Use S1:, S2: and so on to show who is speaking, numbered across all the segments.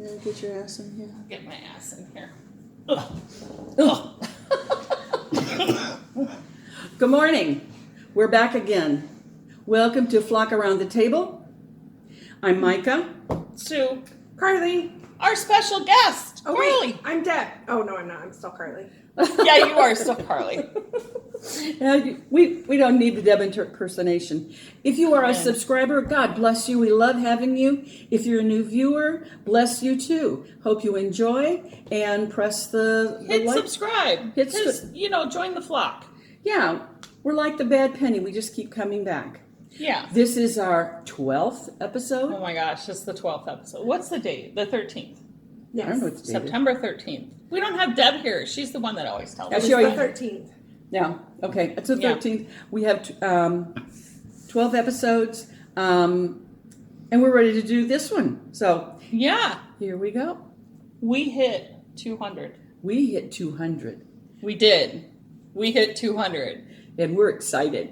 S1: Yeah, get your ass in here.
S2: Get my ass in here. Ugh. Ugh.
S1: Good morning. We're back again. Welcome to Flock Around the Table. I'm Mika.
S2: Sue,
S3: Carly.
S2: our special guest,
S3: Oh,
S2: Carly.
S3: wait. I'm Deb. Oh, no, I'm not. I'm still Carly.
S2: Yeah, you are still Carly.
S1: We don't need the Deb impersonation. If you are a
S2: Yeah.
S1: subscriber, God bless you. We love having you. If you're a new viewer, bless you too. Hope you enjoy and press the
S2: Hit
S1: like.
S2: subscribe.
S1: Hit
S2: Just, join the flock.
S1: Yeah, we're like the bad penny. We just keep coming back.
S2: Yeah.
S1: This is our 12th episode.
S2: Oh my gosh, it's the 12th episode. What's the date? The 13th.
S1: I don't know what the date is.
S2: September 13th. We don't have Deb here. She's the one that always tells
S1: Yeah,
S2: us.
S1: she always-
S3: The 13th.
S1: Yeah, okay. It's the
S2: Yeah.
S1: 13th. We have 12 episodes, and we're ready to do this one. So
S2: Yeah.
S1: here we go.
S2: We hit 200.
S1: We hit 200,
S2: We did. We hit 200.
S1: and we're excited.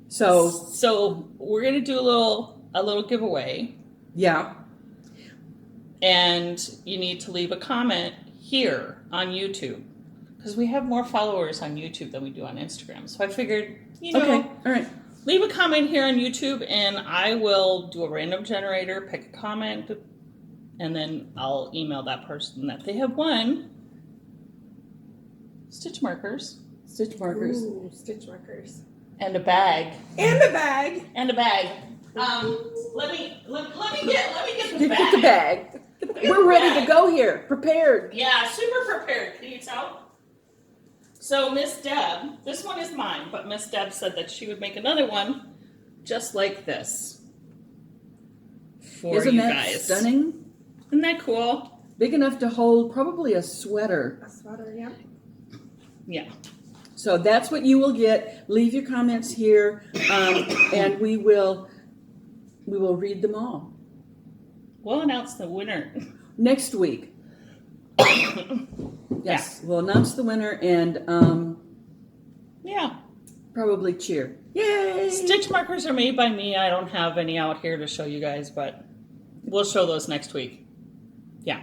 S1: So,
S2: we're gonna do a little giveaway,
S1: yeah,
S2: and you need to leave a comment here on YouTube because we have more followers on YouTube than we do on Instagram. So I figured,
S1: okay, all right.
S2: leave a comment here on YouTube, and I will do a random generator, pick a comment, and then I'll email that person that they have won stitch markers
S1: Stitch markers.
S3: Ooh, stitch markers.
S2: and a bag.
S3: And a bag.
S2: And a bag. Let me get the
S1: Get
S2: bag.
S1: the bag. We're ready to go here, prepared.
S2: Yeah, super prepared. Can you tell? So Miss Deb, this one is mine, but Miss Deb said that she would make another one just like this for
S1: Isn't
S2: you
S1: that
S2: guys.
S1: stunning?
S2: Isn't that cool?
S1: Big enough to hold probably a sweater.
S3: A sweater, yeah.
S2: Yeah.
S1: So that's what you will get. Leave your comments here, and we will read them all
S2: We'll announce the winner.
S1: next week. Yes, we'll announce the winner and
S2: Yeah.
S1: probably cheer. Yay!
S2: Stitch markers are made by me. I don't have any out here to show you guys, but we'll show those next week. Yeah.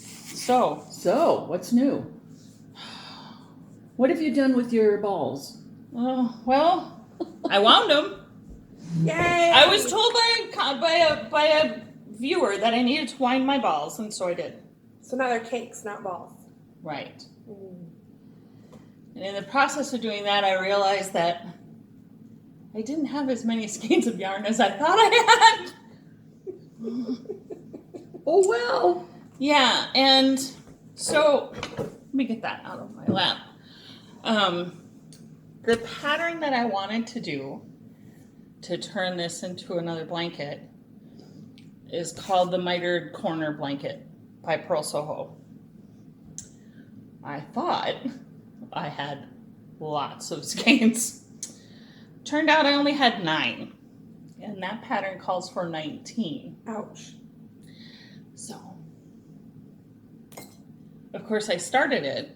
S2: So,
S1: what's new? What have you done with your balls?
S2: well, I wound them.
S3: Yay!
S2: I was told by a viewer that I needed to wind my balls, and so I did.
S3: So now they're cakes, not balls.
S2: Right. And in the process of doing that, I realized that I didn't have as many skeins of yarn as I thought I had.
S1: Oh well.
S2: Yeah, and so let me get that out of my lap. The pattern that I wanted to do to turn this into another blanket is called the Mitered Corner Blanket by Pearl Soho. I thought I had lots of skeins. Turned out I only had 9, and that pattern calls for 19.
S3: Ouch.
S2: So, of course, I started it,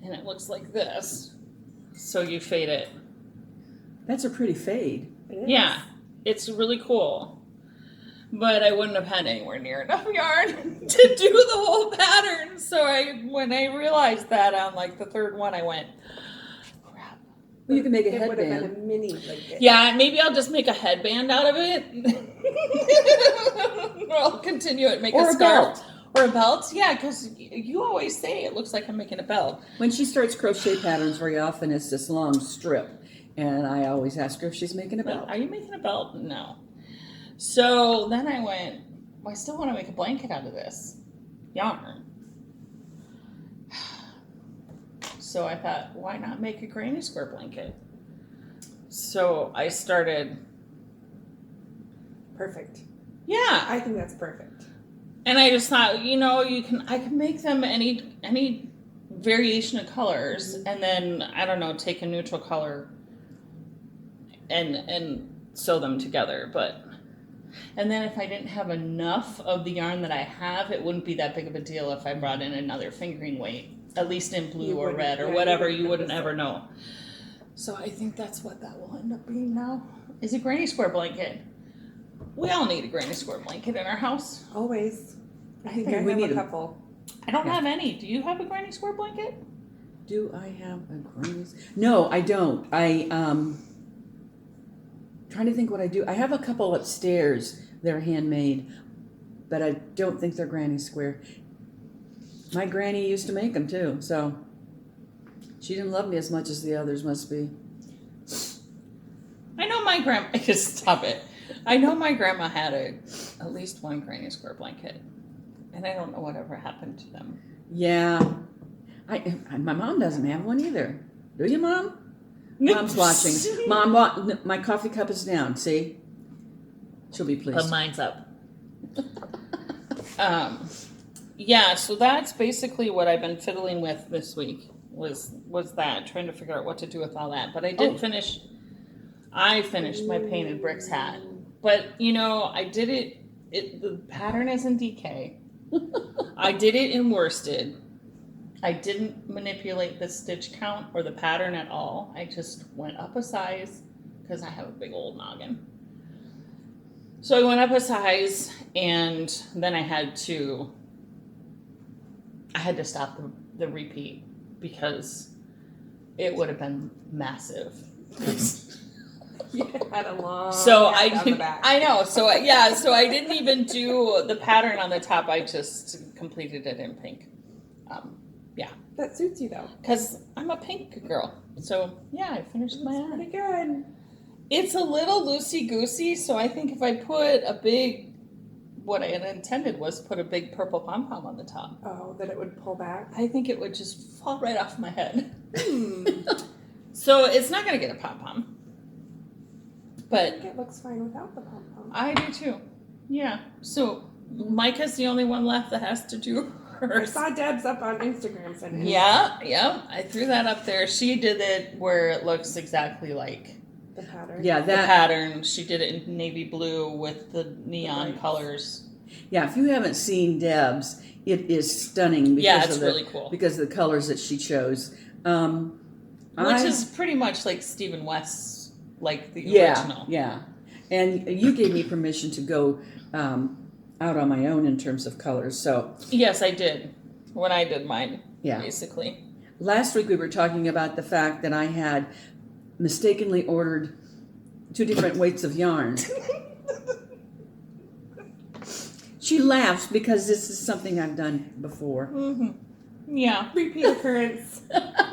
S2: and it looks like this. So you fade it.
S1: That's a pretty fade.
S3: It is.
S2: Yeah, it's really cool. But I wouldn't have had anywhere near enough yarn to do the whole pattern. So when I realized that on like the third one, I went, crap.
S1: Well, you can make a
S3: It would have
S1: headband.
S3: been a mini blanket.
S2: Yeah, maybe I'll just make a headband out of it. Or I'll continue it, make
S1: Or
S2: a
S1: a
S2: scarf.
S1: belt.
S2: Or a belt, yeah, because you always say it looks like I'm making a belt.
S1: When she starts crochet patterns, very often it's this long strip, and I always ask her if she's making a
S2: But
S1: belt.
S2: are you making a belt? No. So then I went, well, I still want to make a blanket out of this yarn. So I thought, why not make a granny square blanket? So I started,
S3: Perfect.
S2: yeah.
S3: I think that's perfect.
S2: And I just thought, I can make them any variation of colors, and then I don't know, take a neutral color and sew them together. And then if I didn't have enough of the yarn that I have, it wouldn't be that big of a deal if I brought in another fingering weight, at least in blue or red or whatever. You wouldn't ever know. So I think that's what that will end up being now, is a granny square blanket. We all need a granny square blanket in our house.
S3: Always. I think
S1: Okay,
S3: I
S1: we
S3: have
S1: need
S3: a
S1: 'em.
S3: couple.
S2: I don't
S1: Yeah.
S2: have any. Do you have a granny square blanket?
S1: Do I have a granny? No, I don't. Trying to think what I do. I have a couple upstairs. They're handmade, but I don't think they're granny square. My granny used to make them too, so she didn't love me as much as the others must be.
S2: I know my grandma. Just stop it. I know my grandma had at least one granny square blanket, and I don't know whatever happened to them.
S1: Yeah, my mom doesn't have one either. Do you, Mom? Mom's watching. Mom, my coffee cup is down. See, she'll be pleased.
S2: But mine's up. Yeah, so that's basically what I've been fiddling with this week. Was that trying to figure out what to do with all that? But I did finish. I finished my painted bricks hat, but I did it. The pattern is in DK. I did it in worsted. I didn't manipulate the stitch count or the pattern at all. I just went up a size because I have a big old noggin. So I went up a size, and then I had to stop the repeat because it would have been massive.
S3: You had a long
S2: So
S3: gap down the back.
S2: I know. So I didn't even do the pattern on the top. I just completed it in pink.
S3: That suits you though.
S2: Because I'm a pink girl. So yeah, I finished my hat.
S3: Pretty good.
S2: It's a little loosey-goosey, so I think if I put what I had intended was put a big purple pom-pom on the top,
S3: Oh, that it would pull back.
S2: I think it would just fall right off my head.
S3: Hmm.
S2: So it's not going to get a pom-pom.
S3: I
S2: But
S3: think it looks fine without the pom pom.
S2: I do too. Yeah. So Mika's the only one left that has to do
S3: I
S2: hers.
S3: saw Deb's up on Instagram finished.
S2: Yeah. I threw that up there. She did it where it looks exactly like
S3: The pattern.
S1: Yeah,
S2: the
S1: that.
S2: pattern. She did it in navy blue with the neon
S3: Right.
S2: colors.
S1: Yeah, if you haven't seen Deb's, it is stunning. Because
S2: Yeah, it's
S1: of the,
S2: really cool.
S1: because of the colors that she chose.
S2: Which is pretty much like Stephen West's, like the
S1: yeah,
S2: original.
S1: yeah. And you gave me permission to go out on my own in terms of colors. So
S2: Yes, I did. When I did mine,
S1: yeah.
S2: basically.
S1: Last week we were talking about the fact that I had mistakenly ordered 2 different weights of yarn. She laughs because this is something I've done before.
S2: Mm-hmm. Yeah.
S3: Repeat occurrence.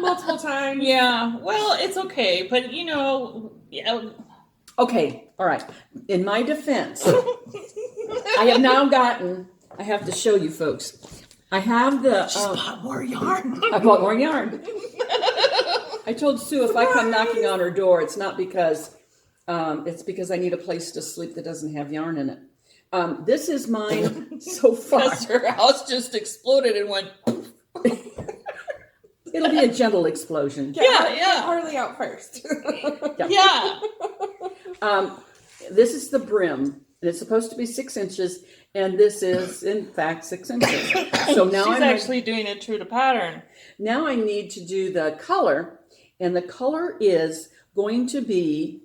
S3: Multiple times.
S2: Yeah. Well, it's okay, but yeah.
S1: Okay, all right. In my defense, I have now gotten, I have to show you folks. I have the.
S2: bought more yarn.
S1: I bought more yarn. I told Sue if I come knocking on her door, it's not because, it's because I need a place to sleep that doesn't have yarn in it. This is mine so far.
S2: Because her house just exploded and went.
S1: It'll be a gentle explosion.
S2: Yeah.
S3: Harley out first.
S2: Yeah.
S1: This is the brim, and it's supposed to be 6 inches, and this is in fact 6 inches. So now
S2: She's
S1: I'm
S2: actually doing it true to pattern.
S1: now I need to do the color, and the color is going to be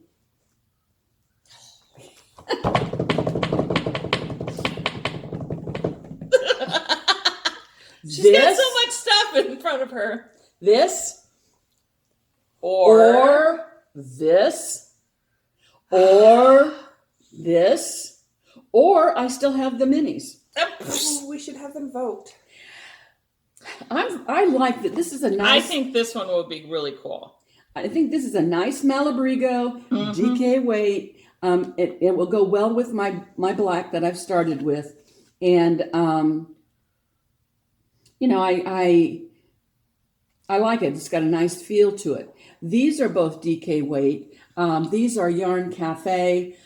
S2: She's got so much stuff in front of her.
S1: this,
S2: Or
S1: or this, or this, or I still have the minis.
S3: Oh, we should have them vote.
S1: I like that. This is a
S2: I
S1: nice.
S2: think this one will be really cool.
S1: I think this is a nice Malabrigo DK weight. It will go well with my black that I've started with, and I like it. It's got a nice feel to it. These are both DK weight. These are Yarn Cafe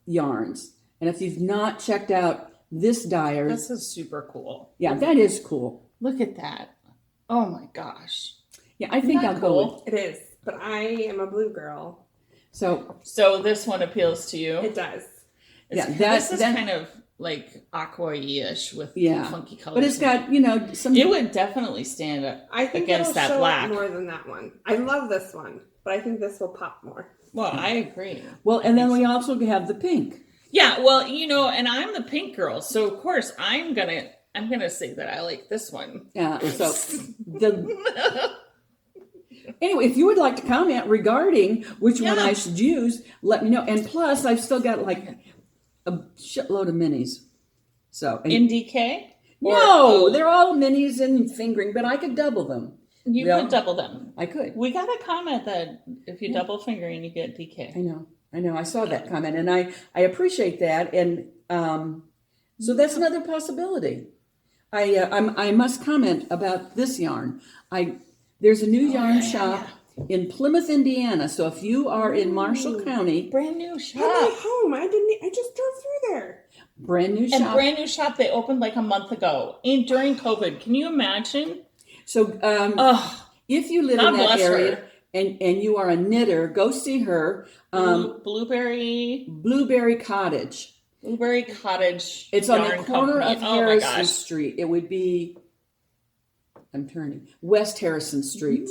S1: yarns, and if you've not checked out this Dyer,
S2: This is super cool.
S1: yeah, that is cool.
S2: Look at that. Oh my gosh.
S1: Yeah, I think
S2: Isn't
S1: I'll
S2: that
S1: go
S2: cool?
S1: with.
S3: It is, but I am a blue girl.
S1: So
S2: So this one appeals to you.
S3: It does.
S2: This is kind of like aqua-y-ish with funky colors.
S1: but it's got some.
S2: It would definitely stand up
S3: I think
S2: against
S3: it'll
S2: that
S3: show
S2: black.
S3: up more than that one. I love this one, but I think this will pop more.
S2: Well, I agree.
S1: Well, and then we also have the pink.
S2: Yeah, well, and I'm the pink girl, so of course I'm gonna say that I like this one.
S1: Yeah. So anyway, if you would like to comment regarding which one I should use, let me know. And plus, I've still got like a shitload of minis. So
S2: in DK?
S1: No, they're all minis and fingering, but I could double them.
S2: You could double them.
S1: I could.
S2: We got a comment that if you double fingering, you get DK.
S1: I know. I saw that comment, and I appreciate that. And so that's another possibility. I must comment about this yarn. There's a new yarn shop in Plymouth, Indiana. So if you are in Marshall County,
S2: brand new shop.
S3: On my home, I just drove through there.
S1: Brand new shop.
S2: And brand new shop. They opened like a month ago during COVID. Can you imagine?
S1: So if you live in that area and you are a knitter, go see her.
S2: Blueberry
S1: Cottage.
S2: Blueberry Cottage.
S1: It's on the corner
S2: company.
S1: of Harrison Street. It would be, I'm turning, West Harrison Street.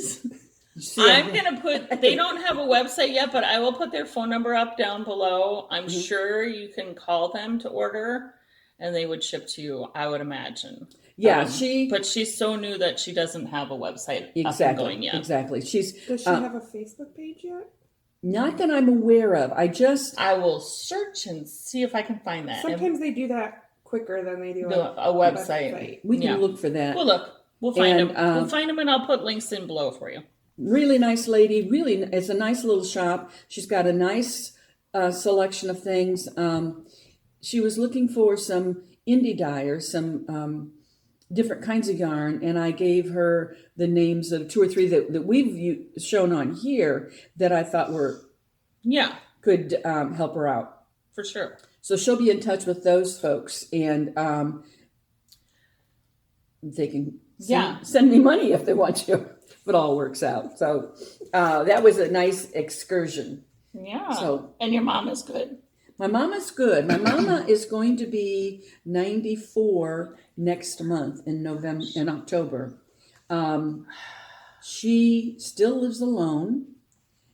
S2: I'm going to put, they don't have a website yet, but I will put their phone number up down below. I'm sure you can call them to order and they would ship to you, I would imagine.
S1: Yeah,
S2: but she's so new that she doesn't have a website up and going yet.
S1: Exactly.
S3: Does she have a Facebook page yet?
S1: Not that I'm aware of.
S2: I will search and see if I can find that.
S3: Sometimes they do that quicker than they do
S2: a website.
S1: We can look for that.
S2: We'll look. We'll find them. We'll find them and I'll put links in below for you.
S1: Really nice lady. Really, it's a nice little shop. She's got a nice selection of things. She was looking for some Indy Dyer, some different kinds of yarn, and I gave her the names of 2 or 3 that we've shown on here that I thought could help her out.
S2: For sure.
S1: So she'll be in touch with those folks, and they can send me money if they want to, if it all works out. So that was a nice excursion.
S2: Yeah.
S1: So,
S2: and your mom is good.
S1: My mama's good. My mama is going to be 94 next month in October. She still lives alone.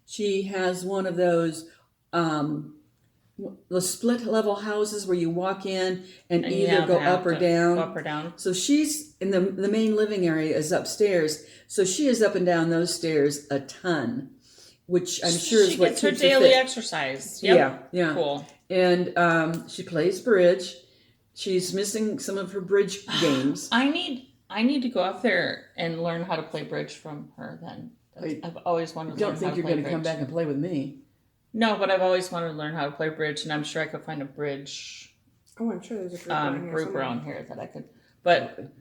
S1: She has one of those the split level houses where you walk in and either go up or down.
S2: Go up or down.
S1: So she's in the main living area is upstairs. So she is up and down those stairs a ton, which I'm sure is what
S2: keeps her
S1: keeps
S2: daily
S1: fit.
S2: exercise. Yep.
S1: Yeah.
S2: Cool.
S1: And she plays bridge. She's missing some of her bridge games.
S2: I need to go up there and learn how to play bridge from her then. I've always wanted to learn how to play bridge.
S1: Don't think you're going to come back and play with me.
S2: No, but I've always wanted to learn how to play bridge, and I'm sure I could find a bridge
S3: Oh, I'm sure there's a
S2: group around here that I could. But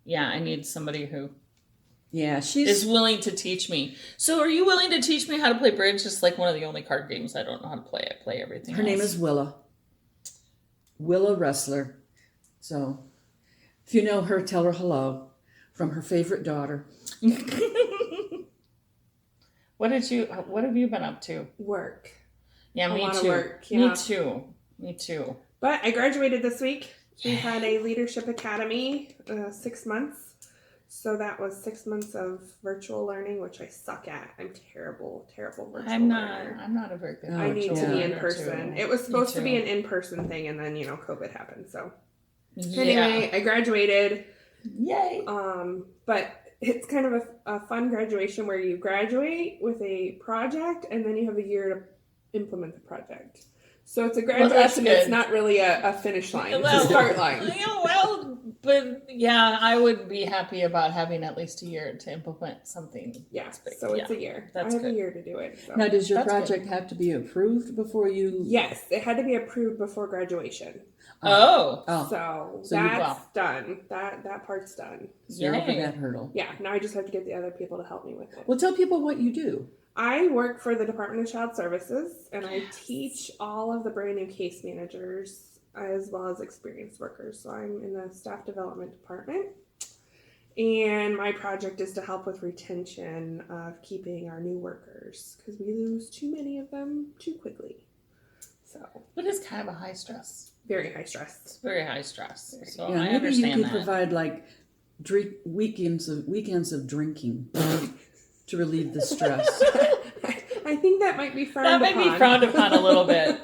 S2: yeah, I need somebody who
S1: she's
S2: is willing to teach me. So are you willing to teach me how to play bridge? It's like one of the only card games I don't know how to play. I play everything
S1: Her
S2: else.
S1: name is Willa Wrestler. So if you know her, tell her hello from her favorite daughter.
S2: What have you been up to?
S3: Work.
S2: Yeah, me
S3: lot
S2: too.
S3: of work, yeah.
S2: Me too.
S3: But I graduated this week. We had a leadership academy, 6 months. So that was 6 months of virtual learning, which I suck at. I'm terrible virtual learner.
S2: I'm not a very good.
S3: I need to be in
S2: learner,
S3: person.
S2: too.
S3: It was supposed to be an in-person thing, and then COVID happened. So anyway, I graduated.
S2: Yay!
S3: But it's kind of a fun graduation where you graduate with a project, and then you have a year to implement the project. So it's a graduation. It's not really a finish line. It's a start line.
S2: But yeah, I would be happy about having at least a year to implement something.
S3: Yeah, so it's a year.
S2: That's
S3: I have
S2: good.
S3: a year to do it. So.
S1: Now, does your
S2: That's
S1: project have to be approved before you?
S3: Yes, it had to be approved before graduation.
S2: Oh.
S3: So
S1: you-
S3: that's done. That part's done.
S1: So you're over that hurdle.
S3: Yeah, now I just have to get the other people to help me with it.
S1: Well, tell people what you do.
S3: I work for the Department of Child Services, and I teach all of the brand new case managers as well as experienced workers. So I'm in the staff development department, and my project is to help with retention of keeping our new workers because we lose too many of them too quickly. So,
S2: But it's kind of a high stress.
S3: very high stress.
S2: It's very high stress. So
S1: Yeah,
S2: I
S1: maybe
S2: understand
S1: you could
S2: that.
S1: provide like weekends of drinking to relieve the stress.
S3: I think that might be frowned upon.
S2: That might be frowned upon a little bit.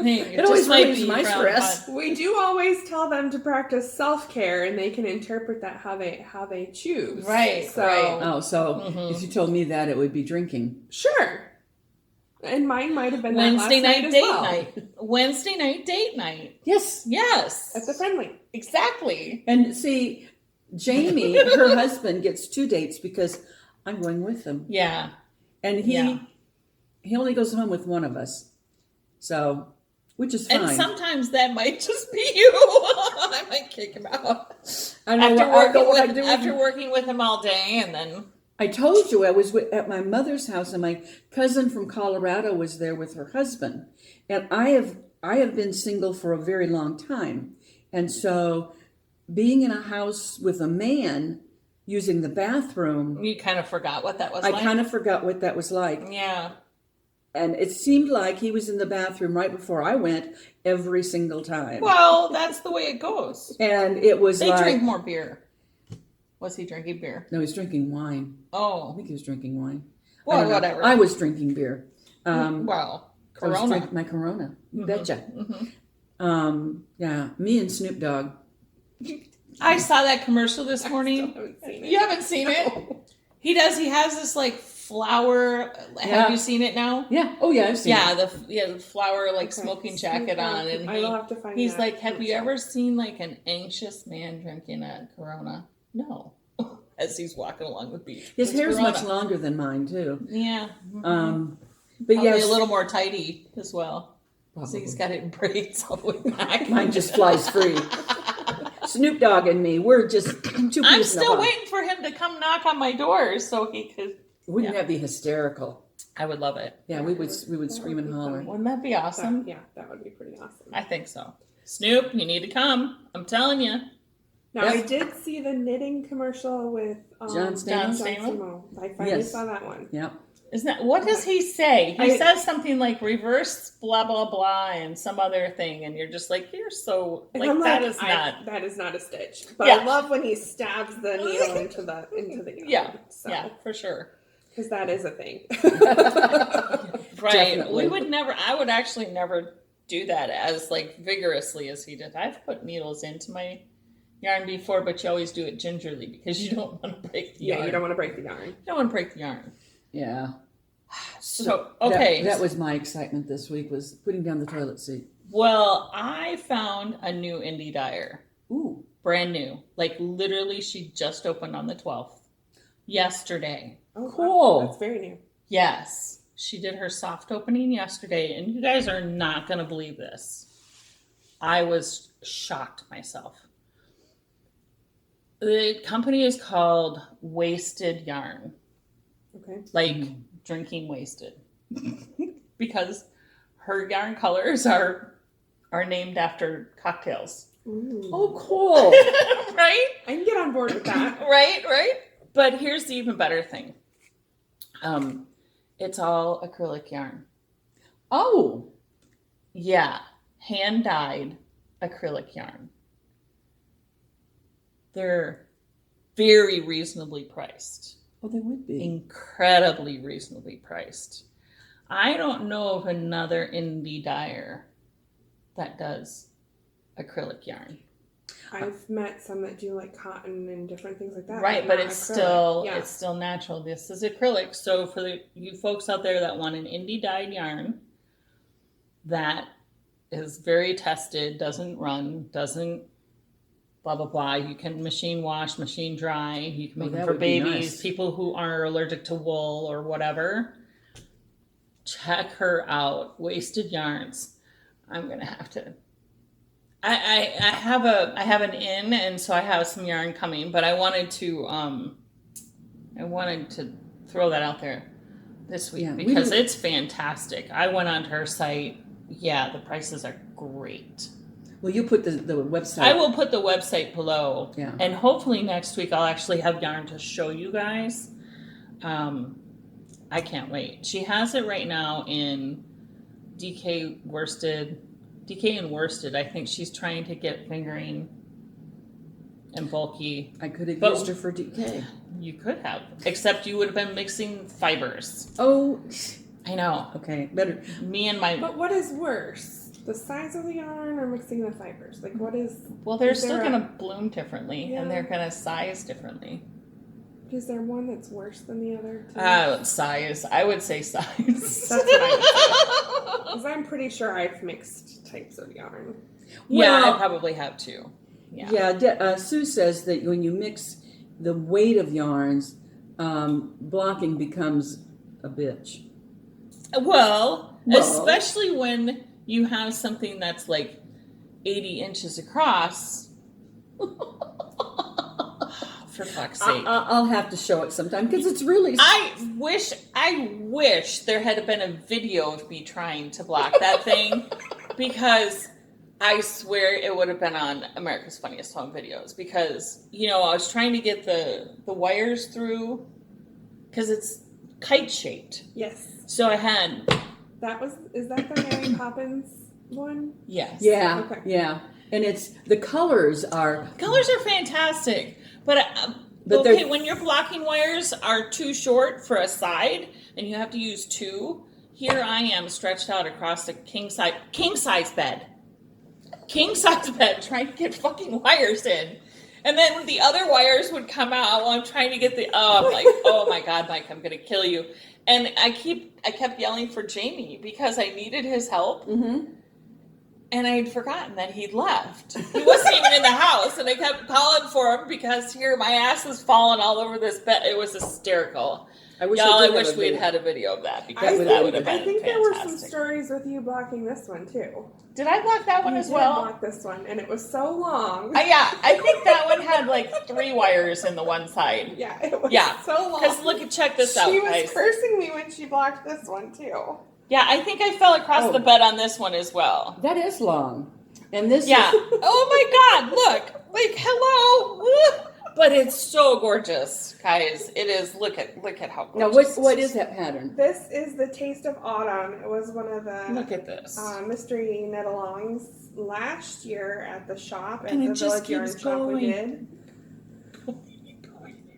S2: It
S1: always
S2: just might
S1: relieves
S2: be
S1: my
S2: frowned
S1: stress.
S2: upon.
S3: We do always tell them to practice self-care, and they can interpret that how they choose.
S2: Right,
S3: So,
S2: right.
S1: Oh, so
S2: Mhm.
S1: if you told me that, it would be drinking.
S3: Sure. And mine might have been
S2: Wednesday
S3: that last
S2: night
S3: night as
S2: date
S3: well.
S2: night. Wednesday night date night.
S1: Yes.
S2: Yes.
S3: At the friendly.
S2: Exactly.
S1: And see, Jamie, her husband, gets 2 dates because I'm going with him.
S2: Yeah.
S1: And
S2: Yeah.
S1: he only goes home with one of us. So, which is fine.
S2: And sometimes that might just be you. I might kick him out.
S1: I know
S2: After working with him all day, and then
S1: I told you I was at my mother's house, and my cousin from Colorado was there with her husband. And I have been single for a very long time. And so being in a house with a man using the bathroom,
S2: you kind of forgot what that was
S1: I
S2: like.
S1: kind of forgot what that was like.
S2: Yeah.
S1: And it seemed like he was in the bathroom right before I went every single time.
S2: Well, that's the way it goes.
S1: And it was
S2: They
S1: like...
S2: drink more beer. Was he drinking beer?
S1: No, he's drinking wine. I
S2: Oh.
S1: think he was drinking wine. I
S2: Well,
S1: don't know.
S2: whatever.
S1: I was drinking beer.
S2: Well,
S1: I was
S2: Corona.
S1: drinking my Corona. You betcha.
S2: Mhm.
S1: Yeah, me and Snoop Dogg.
S2: I saw that commercial this morning.
S3: Haven't seen it.
S2: You haven't seen it? He does. He has this like flower.
S1: Yeah.
S2: Have you seen it now?
S1: Yeah. Oh, yeah, I've seen it.
S2: The flower like
S3: Okay.
S2: smoking jacket on, and
S3: I will have to find
S2: he's
S3: that.
S2: like, "Have you ever seen like an anxious man drinking a Corona?" No. As he's walking along the beach.
S1: His
S2: It's
S1: hair's
S2: Corona.
S1: much longer than mine, too.
S2: Yeah.
S1: But
S2: Probably
S1: yes,
S2: a little more tidy as well. So
S1: probably.
S2: he's got it in braids all the way back.
S1: Mine just flies free. Snoop Dogg and me, we're just 2 peas
S2: I'm
S1: in a
S2: still
S1: pod.
S2: waiting for him to come knock on my door so he could.
S1: Wouldn't
S2: Yeah.
S1: that be hysterical?
S2: I would love it.
S1: Yeah, we would scream and
S3: be
S1: holler.
S3: funny.
S2: Wouldn't that be awesome?
S3: Yeah, that would be pretty awesome.
S2: I think so. Snoop, you need to come. I'm telling you.
S3: Now,
S1: Yes.
S3: I did see the knitting commercial with
S1: John Stamos?
S3: Stamos. I finally
S1: Yes.
S3: saw that one.
S1: Yeah.
S2: Isn't that what does he say? He
S3: I-
S2: says something like reverse blah blah blah and some other thing, and you're just like, you're so
S3: And
S2: like
S3: I'm
S2: that
S3: like,
S2: is not.
S3: that is not a stitch. But
S2: Yeah.
S3: I love when he stabs the needle into the yarn.
S2: Yeah.
S3: So,
S2: Yeah, for sure.
S3: because that is a thing.
S2: Right.
S1: Definitely.
S2: We would never. I would actually never do that as like vigorously as he did. I've put needles into my yarn before, but you always do it gingerly because you don't want to break the
S3: Yeah,
S2: yarn.
S3: you don't want to break the yarn.
S2: You don't want to break the yarn.
S1: Yeah.
S2: So okay.
S1: That was my excitement this week, was putting down the toilet seat.
S2: Well, I found a new Indy Dyer.
S1: Ooh.
S2: Brand new. Like literally she just opened on the 12th. Yesterday.
S3: Oh,
S1: Cool.
S3: wow. That's very new.
S2: Yes. She did her soft opening yesterday, and you guys are not going to believe this. I was shocked myself. The company is called Wasted Yarn.
S3: Okay.
S2: Like drinking wasted. Because her yarn colors are named after cocktails.
S3: Ooh.
S1: Oh, cool.
S2: Right?
S3: I can get on board with that.
S2: Right. But here's the even better thing. It's all acrylic yarn.
S1: Oh.
S2: Yeah, hand-dyed acrylic yarn. They're very reasonably priced.
S1: Oh, they would be.
S2: Incredibly reasonably priced. I don't know of another Indy Dyer that does acrylic yarn.
S3: I've met some that do like cotton and different things like that.
S2: Right, but
S3: not
S2: it's
S3: acrylic.
S2: still natural. This is acrylic. So for you folks out there that want an Indy dyed yarn that is very tested, doesn't run, doesn't blah blah blah. You can machine wash, machine dry. You can
S1: Oh,
S2: make them
S1: that
S2: for
S1: would be
S2: babies,
S1: nice.
S2: people who are allergic to wool or whatever. Check her out. Wasted Yarns. I'm gonna have to. I have an in, and so I have some yarn coming, but I wanted to throw that out there this week
S1: Yeah, we
S2: because
S1: do-
S2: it's fantastic. I went onto her site. Yeah, the prices are great.
S1: Well, you put the website.
S2: I will put the website below.
S1: Yeah.
S2: And hopefully next week I'll actually have yarn to show you guys. I can't wait. She has it right now in DK and worsted. I think she's trying to get fingering and bulky.
S1: I could have
S2: But-
S1: used her for DK.
S2: You could have, except you would have been mixing fibers.
S1: Oh,
S2: I know.
S1: okay. Better.
S2: Me and my
S3: But what is worse? The size of the yarn or mixing the fibers? Like, what is...
S2: Well, they're
S3: is
S2: still
S3: there
S2: going to bloom differently,
S3: Yeah.
S2: and they're going to size differently.
S3: Is there one that's worse than the other? Too?
S2: Size. I would say size.
S3: That's what I would say. Because I'm pretty sure I've mixed types of yarn.
S2: Yeah,
S1: Well-
S2: I probably have too. Yeah.
S1: Yeah, Sue says that when you mix the weight of yarns, blocking becomes a bitch.
S2: Well,
S1: Well-
S2: especially when you have something that's like 80 inches across. For fuck's sake.
S1: I'll have to show it sometime because it's really.
S2: I wish there had been a video of me trying to block that thing, because I swear it would have been on America's Funniest Home Videos, because, I was trying to get the wires through, because it's kite shaped.
S3: Yes.
S2: So I had,
S3: Is that the Mary Poppins one?
S2: yes.
S1: Yeah,
S3: Okay.
S1: yeah, and the colors are.
S2: Colors are fantastic, but
S1: But
S2: okay,
S1: they're-
S2: when your blocking wires are too short for a side and you have to use two, here I am stretched out across a king size bed trying to get fucking wires in. And then when the other wires would come out while I'm trying to get I'm like, oh my God, Mike, I'm gonna kill you. And I kept yelling for Jamie because I needed his help.
S1: Mm-hmm.
S2: And I had forgotten that he'd left. He wasn't even in the house, and I kept calling for him because here my ass was falling all over this bed. It was hysterical.
S1: I wish
S2: Y'all, I
S1: did have
S2: wish
S1: a
S2: we'd
S1: video.
S2: had a video of that, because
S1: I
S2: that would have been
S3: I think there were some
S2: fantastic.
S3: stories with you blocking this one too.
S2: Did I block that one
S3: You
S2: as
S3: did
S2: well?
S3: block this one, and it was so long.
S2: Yeah, I think that one had like 3 wires in the one side.
S3: Yeah, it was
S2: Yeah,
S3: so long.
S2: Because check this out,
S3: She was
S2: guys.
S3: cursing me when she blocked this one too.
S2: Yeah, I think I fell across
S1: Oh.
S2: the bed on this one as well.
S1: That is long, and this.
S2: Yeah.
S1: Is,
S2: Oh my God! Look, like, hello. But it's so gorgeous, guys. It is. Look at how
S1: now,
S2: gorgeous.
S1: what is that pattern?
S3: This is the Taste of Autumn. It was one of the
S2: Look at this.
S3: mystery knit-alongs last year at the shop, at
S2: And it
S3: the
S2: just
S3: Village Yarn
S2: keeps
S3: shop we
S2: going.
S3: did.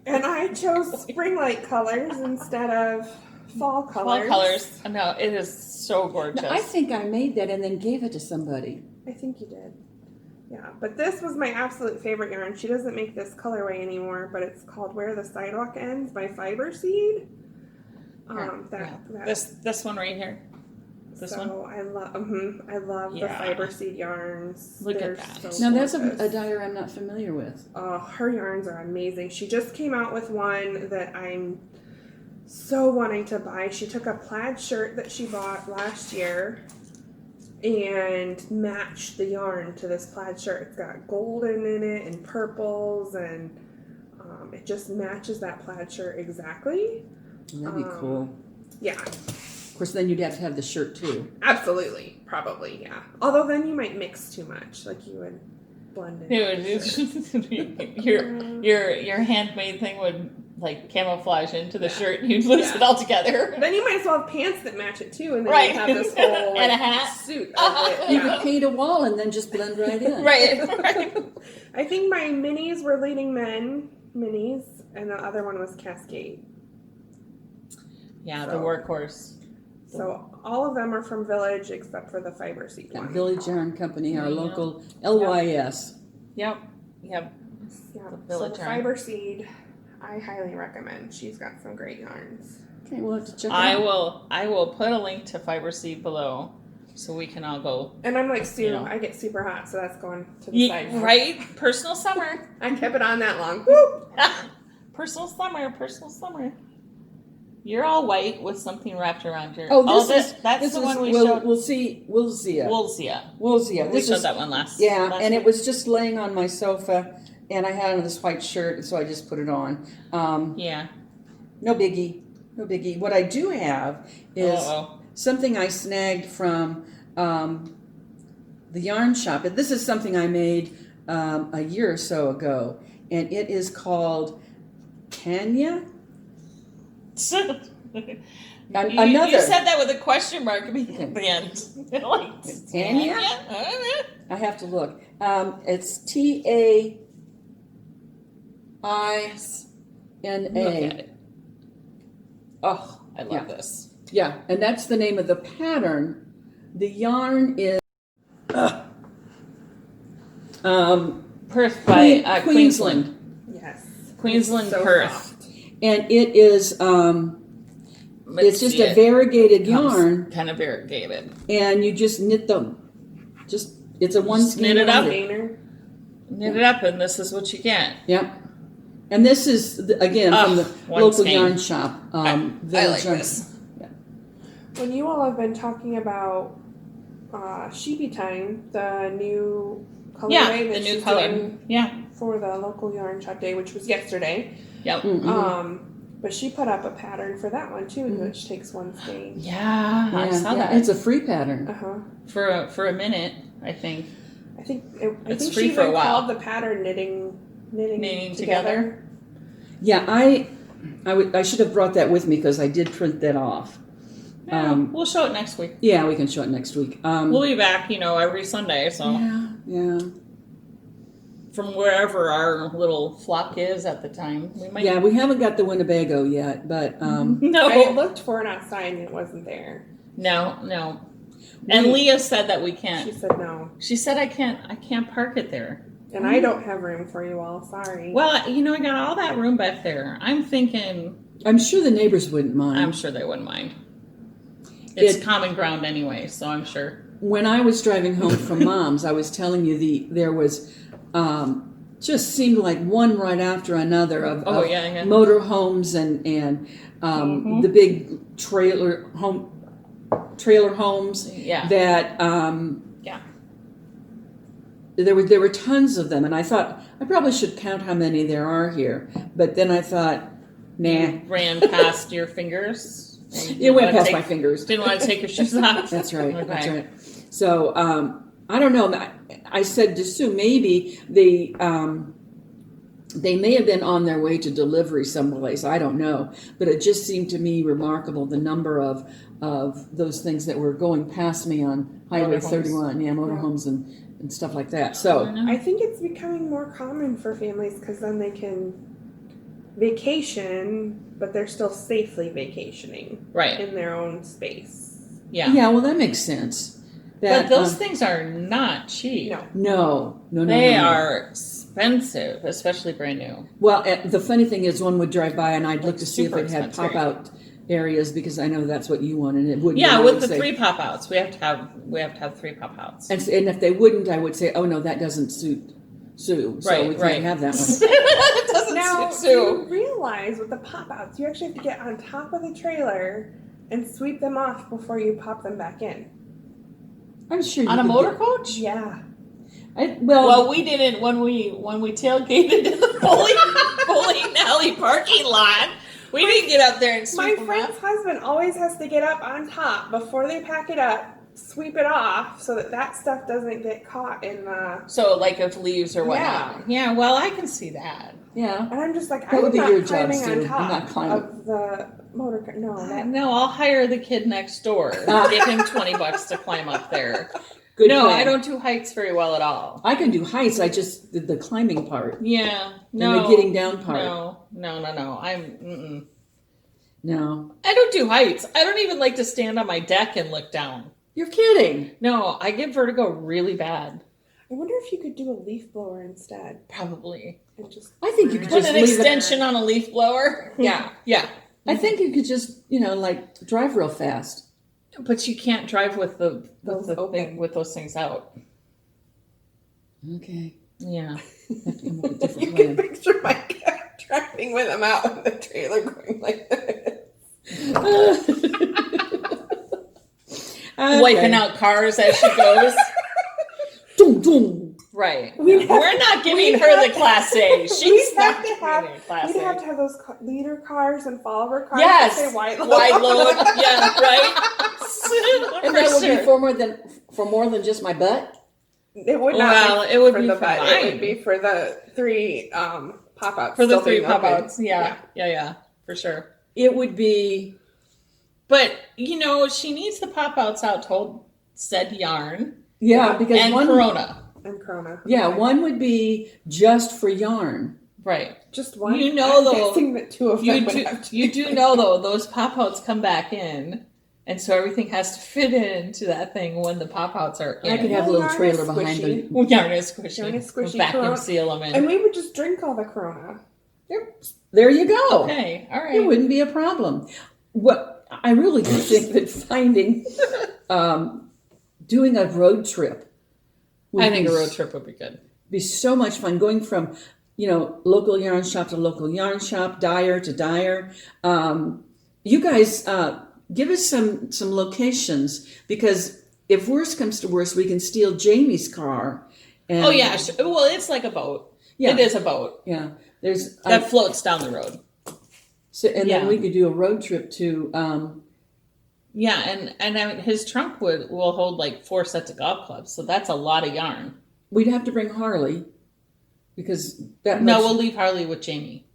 S3: And I chose spring light colors instead of fall colors.
S2: Fall colors. No, it is so gorgeous.
S1: Now, I think I made that and then gave it to somebody.
S3: I think you did. Yeah, but this was my absolute favorite yarn. She doesn't make this colorway anymore, but it's called Where the Sidewalk Ends by Fiber Seed.
S2: This one right here. This
S3: so
S2: one.
S3: I love the
S2: Yeah.
S3: Fiber Seed yarns.
S2: Look at
S3: They're
S2: that.
S3: so
S1: Now that's a
S3: gorgeous.
S1: dyer I'm not familiar with.
S3: Her yarns are amazing. She just came out with one that I'm so wanting to buy. She took a plaid shirt that she bought last year and matched the yarn to this plaid shirt. It's got golden in it and purples, and it just matches that plaid shirt exactly.
S1: That'd be cool.
S3: Yeah,
S1: Of course, then you'd have to have the shirt too.
S3: absolutely. Probably, yeah. Although then you might mix too much. Like you would blend in.
S2: Dude, your handmade thing would like camouflage into the shirt and you'd lose it all together.
S3: Then you might as well have pants that match it too, and then
S2: Right.
S3: you have this whole
S2: And a
S3: like,
S2: hat.
S3: suit of it.
S1: You
S3: Yeah.
S1: could paint a wall and then just blend right in.
S2: Right.
S3: I think my minis were Leading Men minis, and the other one was Cascade.
S2: Yeah, the
S3: So-
S2: workhorse.
S3: So all of them are from Village except for the Fiber Seed one.
S1: Village Yarn Company, our
S2: Yeah.
S1: local LYS.
S2: Yep.
S3: Yeah.
S2: The
S3: So
S2: Village
S3: the
S2: Yarn.
S3: Fiber Seed, I highly recommend. She's got some great yarns.
S1: Okay, we'll have to check it
S2: I
S1: out.
S2: will put a link to Fiber Seed below so we can all go.
S3: And I'm like Sue,
S2: You know.
S3: I get super hot, so that's going to the side.
S2: Right? Personal summer.
S3: I kept it on that long. Woo!
S2: Personal summer. You're all white with something wrapped around your.
S1: Oh,
S2: that's
S1: this
S2: the
S1: is,
S2: one we
S1: we'll,
S2: showed.
S1: we'll see. We'll see it.
S2: Woolsia.
S1: We'll see it.
S2: We
S1: This
S2: showed
S1: is
S2: that one last.
S1: yeah,
S2: last
S1: and
S2: week.
S1: it was just laying on my sofa, and I had on this white shirt, so I just put it on.
S2: Yeah.
S1: No biggie. What I do have is
S2: Uh-oh.
S1: something I snagged from the yarn shop. This is something I made a year or so ago, and it is called Tanya. Another.
S2: You said that with a question mark at the end. Like,
S1: Tanya? I have to look. It's TAINA.
S2: Look at it. Oh, I love
S1: Yeah.
S2: this.
S1: Yeah, and that's the name of the pattern. The yarn is
S2: Perth by
S1: Queensland.
S3: Yes.
S2: Queensland
S3: So
S2: Perth.
S3: soft.
S1: And it is, it's just a variegated yarn,
S2: Kind of variegated.
S1: and you just knit them. It's a one
S2: Just knit it up.
S3: Container.
S2: Knit it up, and this is what you get.
S1: Yep. And this is, again, from the
S2: one
S1: local
S2: skein.
S1: yarn shop.
S2: I
S1: Village
S2: like
S1: Yarn.
S2: this.
S3: When you all have been talking about Sheepy Time, the new colorway
S2: Yeah,
S3: that
S2: the new
S3: she's
S2: color.
S3: doing
S2: Yeah.
S3: for the local yarn shop day, which was yesterday.
S2: Yep.
S1: Mhm.
S3: But she put up a pattern for that one too, which takes one skein.
S2: Yeah, I saw that.
S1: It's a free pattern.
S2: For a minute, I think.
S3: I think
S2: It's
S3: she
S2: free for a
S3: even
S2: while.
S3: called the pattern knitting together.
S1: Yeah, I should have brought that with me because I did print that off.
S2: Yeah, we'll show it next week.
S1: Yeah, we can show it next week.
S2: We'll be back, every Sunday. So
S1: Yeah.
S2: from wherever our little flock is at the time, we might.
S1: Yeah, we haven't got the Winnebago yet, but
S2: No.
S3: I looked for it outside and it wasn't there.
S2: No. And Leah said that we can't.
S3: She said no.
S2: She said I can't park it there.
S3: And I don't have room for you all. Sorry.
S2: Well, I got all that room back there. I'm thinking.
S1: I'm sure the neighbors wouldn't mind.
S2: I'm sure they wouldn't mind. It's common ground anyway, so I'm sure.
S1: When I was driving home from Mom's, I was telling you there was just seemed like one right after another of motor homes and the big trailer homes.
S2: Yeah.
S1: That there were tons of them, and I thought I probably should count how many there are here, but then I thought, nah.
S2: Ran past your fingers.
S1: It went past my fingers.
S2: Didn't want to take your shoes off.
S1: That's right.
S2: Okay.
S1: That's right. So I don't know. I said to Sue, maybe they may have been on their way to delivery someplace. I don't know, but it just seemed to me remarkable the number of those things that were going past me on Highway 31. Yeah, motorhomes and stuff like that. So
S3: I think it's becoming more common for families because then they can vacation, but they're still safely vacationing in their own space.
S2: Yeah.
S1: Yeah, well, that makes sense.
S2: But those things are not cheap.
S3: No.
S2: They are expensive, especially brand new.
S1: Well, the funny thing is, one would drive by and I'd look to see if
S2: super
S1: it had
S2: expensive.
S1: pop-out areas because I know that's what you wanted. It wouldn't.
S2: Yeah,
S1: I
S2: with
S1: would
S2: the
S1: say.
S2: 3 pop-outs, we have to have 3 pop-outs.
S1: And if they wouldn't, I would say, oh no, that doesn't suit Sue, so we can't have that one.
S2: It doesn't
S3: Now,
S2: suit
S3: do you
S2: Sue.
S3: realize with the pop-outs, you actually have to get on top of the trailer and sweep them off before you pop them back in.
S1: I'm sure you
S2: On a
S1: could
S2: motor
S1: get-
S2: coach?
S3: Yeah.
S2: Well, we didn't when we tailgated in the bowling alley parking lot. We didn't get up there and
S3: My
S2: sweep them
S3: friend's
S2: up.
S3: husband always has to get up on top before they pack it up, sweep it off so that stuff doesn't get caught in the...
S2: So, like if leaves or whatnot. Yeah, well, I can see that.
S1: Yeah.
S3: And I'm just like,
S1: That
S3: I'm
S1: would be
S3: not
S1: your job,
S3: climbing on
S1: Sue. I'm not
S3: top
S1: climbing.
S3: of the motor car. No,
S2: I'll hire the kid next door. Give him $20 to climb up there.
S1: Good
S2: No,
S1: plan.
S2: I don't do heights very well at all.
S1: I can do heights. I just did the climbing part.
S2: Yeah,
S1: And the getting down part.
S2: No.
S1: No.
S2: I don't do heights. I don't even like to stand on my deck and look down.
S1: You're kidding.
S2: No, I get vertigo really bad.
S3: I wonder if you could do a leaf blower instead.
S2: Probably.
S3: And just
S1: I think you could
S2: Put
S1: just
S2: an
S1: leave
S2: extension on a leaf blower. Yeah.
S1: I think you could just, like drive real fast.
S2: But you can't drive with
S3: Those open.
S2: with those things out.
S1: Okay.
S2: Yeah.
S1: Have to come up with a different
S3: you can
S1: plan.
S3: picture my cat driving with them out in the trailer going like this.
S2: Wiping out cars as she goes.
S1: Dum, dum.
S2: Right.
S3: We'd have
S2: We're
S3: to-
S2: not giving
S3: we'd
S2: her
S3: have
S2: the
S3: to-
S2: Class A.
S3: We'd
S2: She's
S3: have
S2: not
S3: to
S2: getting
S3: have,
S2: a Class
S3: we'd
S2: A.
S3: have to have those leader cars and follower cars.
S2: Yes.
S3: That say wide load.
S2: Wide load. Yeah, right?
S1: And that would be for more than just my butt?
S3: It would not
S2: Well,
S3: be
S2: it would
S3: for
S2: be
S3: the
S2: for
S3: butt.
S2: mine.
S3: It would be for the 3 pop-outs.
S2: For the
S3: still
S2: 3
S3: being open.
S2: pop-outs. Yeah, for sure.
S1: It would be
S2: But, she needs the pop-outs out to hold said yarn
S1: because
S2: and
S1: one
S2: Corona.
S3: And Corona.
S1: one would be just for yarn.
S2: Right.
S3: Just one.
S2: You know,
S3: I'm
S2: though,
S3: guessing that 2 of them would have to
S2: You do know, though, those pop-outs come back in And so everything has to fit into that thing when the pop-outs are in.
S1: I could have a little
S3: yarn
S1: trailer
S3: is
S1: behind the.
S2: Well, yarn is squishy.
S3: Yarn is squishy.
S2: Vacuum
S3: Corona.
S2: seal them in.
S3: And we would just drink all the Corona.
S1: There you go.
S2: Okay, all
S1: It
S2: right.
S1: wouldn't be a problem. What I really do think that finding, doing a road trip. would
S2: I think
S1: be
S2: a road trip would be good.
S1: Be so much fun going from, local yarn shop to local yarn shop, Dyer to Dyer. You guys give us some locations, because if worse comes to worse, we can steal Jamie's car. And,
S2: Oh yeah, well it's like a boat.
S1: Yeah.
S2: It is a boat
S1: Yeah, there's
S2: that floats down the road.
S1: so, and
S2: Yeah.
S1: then we could do a road trip to.
S2: Yeah, and I mean, his trunk will hold like 4 sets of golf clubs, so that's a lot of yarn.
S1: We'd have to bring Harley, because that.
S2: No,
S1: much-
S2: we'll leave Harley with Jamie.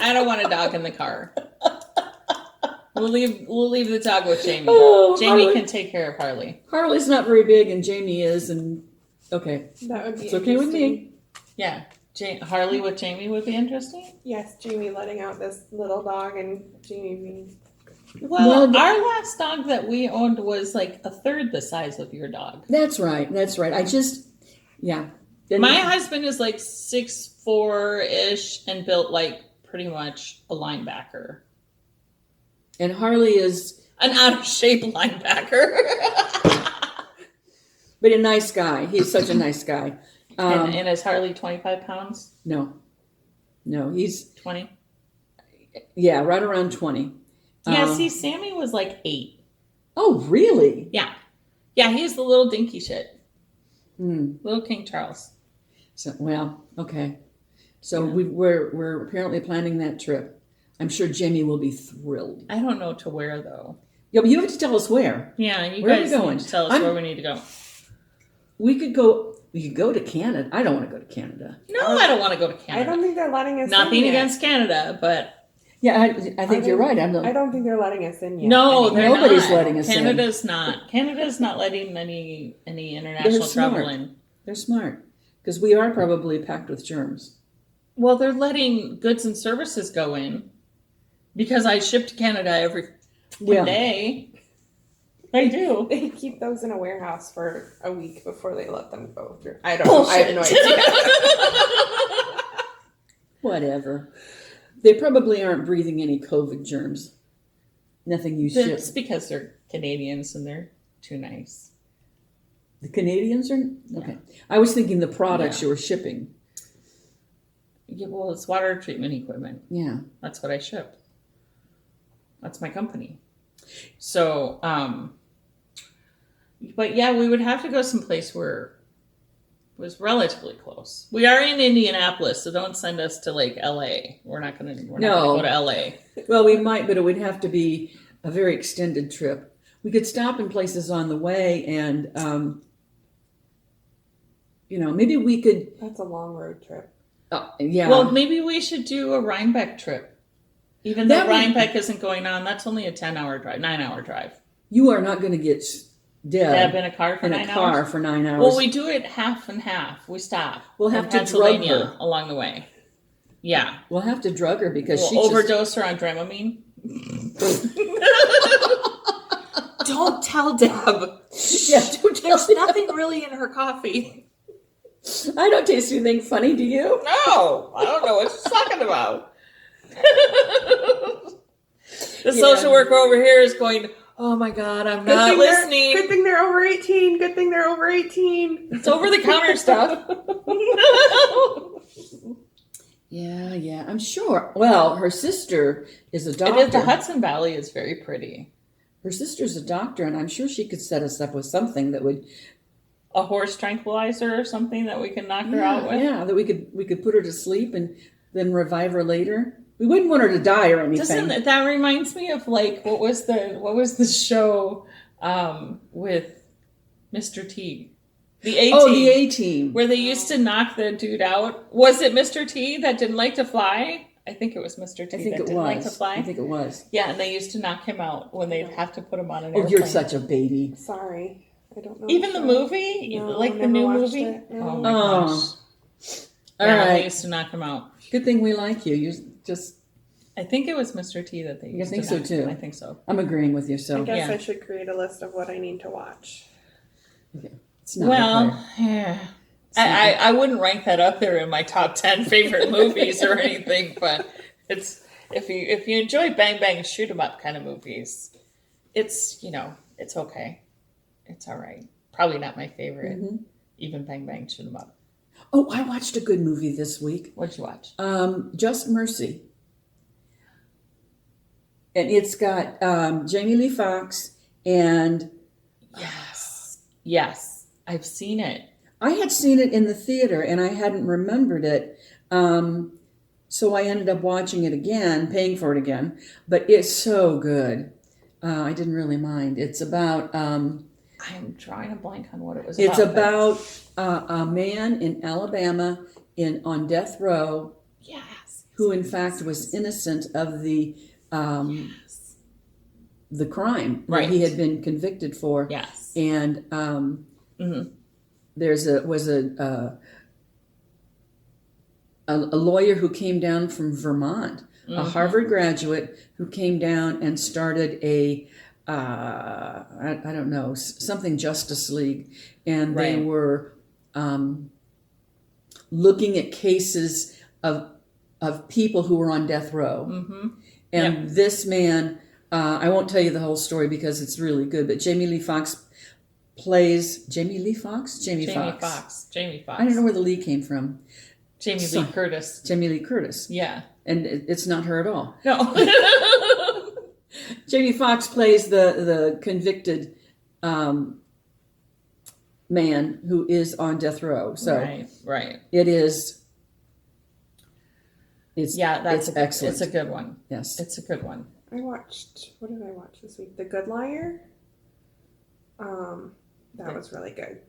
S2: I don't want a dog in the car. We'll leave the dog with Jamie.
S1: Oh,
S2: Jamie
S1: Harley.
S2: can take care of Harley.
S1: Harley's not very big, and Jamie is, and okay,
S3: That would be
S1: it's okay with me.
S2: Yeah, Harley with Jamie would be interesting.
S3: Yes, Jamie letting out this little dog and Jamie being.
S2: Well, our last dog that we owned was like a third the size of your dog.
S1: That's right. I just, yeah. Then-
S2: My husband is like 6'4" and built like pretty much a linebacker,
S1: and Harley is,
S2: an out of shape linebacker.
S1: but a nice guy. He's such a nice guy.
S2: And is Harley 25 pounds?
S1: No, he's
S2: 20?
S1: right around 20.
S2: Yeah, see, Sammy was like 8.
S1: Oh, really?
S2: Yeah, he's the little dinky shit,
S1: Hmm.
S2: little King Charles.
S1: So, well, okay. So
S2: Yeah.
S1: we're apparently planning that trip. I'm sure Jamie will be thrilled.
S2: I don't know to where though.
S1: Yeah, but you have to tell us where.
S2: Yeah, you
S1: Where are we
S2: guys
S1: going?
S2: need to tell us where we need to go.
S1: We could go to Canada. I don't want to go to Canada.
S2: No, I don't want to go to Canada.
S3: I don't think they're letting us in
S2: Nothing
S3: yet.
S2: against Canada, but
S1: Yeah, I think you're right.
S3: I don't think they're letting us in yet.
S2: no, they're
S1: Nobody's
S2: not.
S1: letting us in.
S2: Canada's not. Canada's not letting any international travel
S1: smart.
S2: in.
S1: They're smart, because we are probably packed with germs.
S2: Well, they're letting goods and services go in because I ship to Canada every day. I do.
S3: They keep those in a warehouse for a week before they let them go through. I don't know. I have no idea.
S1: Whatever. They probably aren't breathing any COVID germs. Nothing you ship.
S2: It's because they're Canadians and they're too nice.
S1: The Canadians are okay. I was thinking the products
S2: Yeah.
S1: you were shipping.
S2: Yeah, well, it's water treatment equipment.
S1: Yeah.
S2: That's what I ship. That's my company. So, but yeah, we would have to go someplace where it was relatively close. We are in Indianapolis, so don't send us to like LA. We're not gonna go to LA.
S1: Well, we might, but it would have to be a very extended trip. We could stop in places on the way, and maybe we could.
S3: That's a long road trip.
S1: Yeah.
S2: Well, maybe we should do a Rhinebeck trip. Even though
S1: That would-
S2: Rhinebeck isn't going on, that's only a 10-hour drive, 9-hour drive.
S1: You are not going to get
S2: Deb
S1: Deb
S2: in a car for
S1: in
S2: 9
S1: a car
S2: hours.
S1: for 9 hours.
S2: Well, we do it half and half. We stop.
S1: We'll
S2: in
S1: have to drug
S2: Pennsylvania
S1: her.
S2: along the way. Yeah,
S1: We'll have to drug her because
S2: we'll
S1: she just.
S2: overdose her on Dramamine. Don't tell Deb.
S1: Yeah, don't tell
S2: There's
S1: Deb.
S2: nothing really in her coffee.
S1: I don't taste anything funny, do you?
S2: No, I don't know what she's talking about. The social worker over here is going, oh my God, I'm not listening.
S3: Good thing they're over 18. Good thing they're over 18.
S2: It's over the counter stuff.
S1: Yeah, I'm sure. Well, her sister is a doctor.
S2: It is, the Hudson Valley is very pretty.
S1: Her sister's a doctor, and I'm sure she could set us up with something that would.
S2: A horse tranquilizer or something that we can knock her out with.
S1: Yeah, that we could put her to sleep and then revive her later. We wouldn't want her to die or anything.
S2: That reminds me of like what was the show with Mr. T? The A-Team.
S1: Oh, the A-Team.
S2: Where they used to knock the dude out. Was it Mr. T that didn't like to fly? I think it was Mr. T
S1: I think
S2: that
S1: it
S2: didn't like to
S1: was.
S2: fly.
S1: I think it was.
S2: Yeah, and they used to knock him out when they'd have to put him on an
S1: Oh,
S2: airplane.
S1: you're such a baby.
S3: Sorry. I don't know.
S2: Even the movie?
S3: No,
S2: like the
S3: never
S2: new
S3: watched
S2: movie?
S3: it. No.
S2: Oh my
S1: Oh.
S2: gosh.
S1: All
S2: Yeah,
S1: right.
S2: they used to knock him out.
S1: Good thing we like you. You just
S2: I think it was Mr. T that they used.
S1: I think so too.
S2: I think so.
S1: I'm agreeing with you.
S3: I
S1: So
S3: guess
S2: Yeah.
S3: I should create a list of what I need to watch.
S1: it's not required.
S2: Yeah. I wouldn't rank that up there in my top 10 favorite movies or anything, but it's if you enjoy bang bang shoot 'em up kind of movies, it's it's okay. It's all right. Probably not my favorite.
S1: Mm-hmm.
S2: Even bang bang shoot 'em up.
S1: Oh, I watched a good movie this week.
S2: What'd you watch?
S1: Just Mercy. And it's got Jamie Lee Fox and
S2: Yes, I've seen it.
S1: I had seen it in the theater and I hadn't remembered it. So I ended up watching it again, paying for it again. But it's so good. I didn't really mind. It's about...
S2: I'm drawing a blank on what it was
S1: it's
S2: about.
S1: about a man in Alabama on death row
S2: Yes.
S1: who in fact was innocent of the crime that
S2: Right.
S1: he had been convicted for.
S2: Yes.
S1: And was a lawyer who came down from Vermont, a Harvard graduate who came down and started a I don't know, something Justice League, and they were looking at cases of people who were on death row. Mm-hmm. And this man, I won't tell you the whole story because it's really good, but Jamie Lee Fox plays Jamie Fox.
S2: Jamie Fox.
S1: I don't know where the Lee came from.
S2: Jamie Lee Curtis.
S1: Jamie Lee Curtis.
S2: Yeah.
S1: And it's not her at all.
S2: No.
S1: Jamie Foxx plays the convicted man who is on death row. So
S2: right.
S1: it is. It's
S2: that's
S1: excellent.
S2: It's a good one.
S1: Yes,
S2: it's a good one.
S3: What did I watch this week? The Good Liar. That was really good.